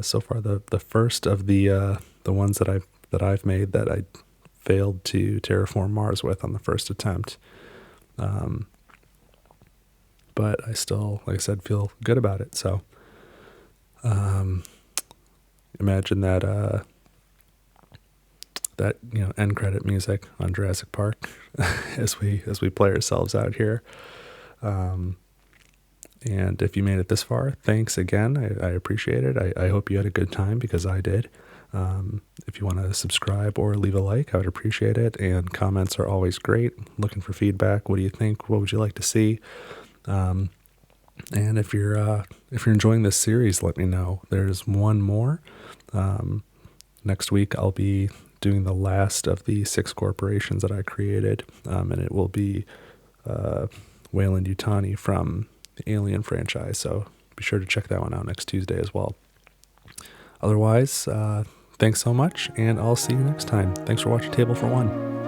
S1: So far, the first of the ones that I've made that I failed to terraform Mars with on the first attempt. But I still, like I said, feel good about it. So imagine that end credit music on Jurassic Park as we play ourselves out here. And if you made it this far, thanks again. I appreciate it. I hope you had a good time, because I did. If you want to subscribe or leave a like, I would appreciate it. And comments are always great. Looking for feedback. What do you think? What would you like to see? And if you're enjoying this series, let me know. There's one more. Next week, I'll be doing the last of the 6 corporations that I created, and it will be Wayland Yutani from the Alien franchise. So be sure to check that one out next Tuesday as well. Otherwise, thanks so much, and I'll see you next time. Thanks for watching Table for One.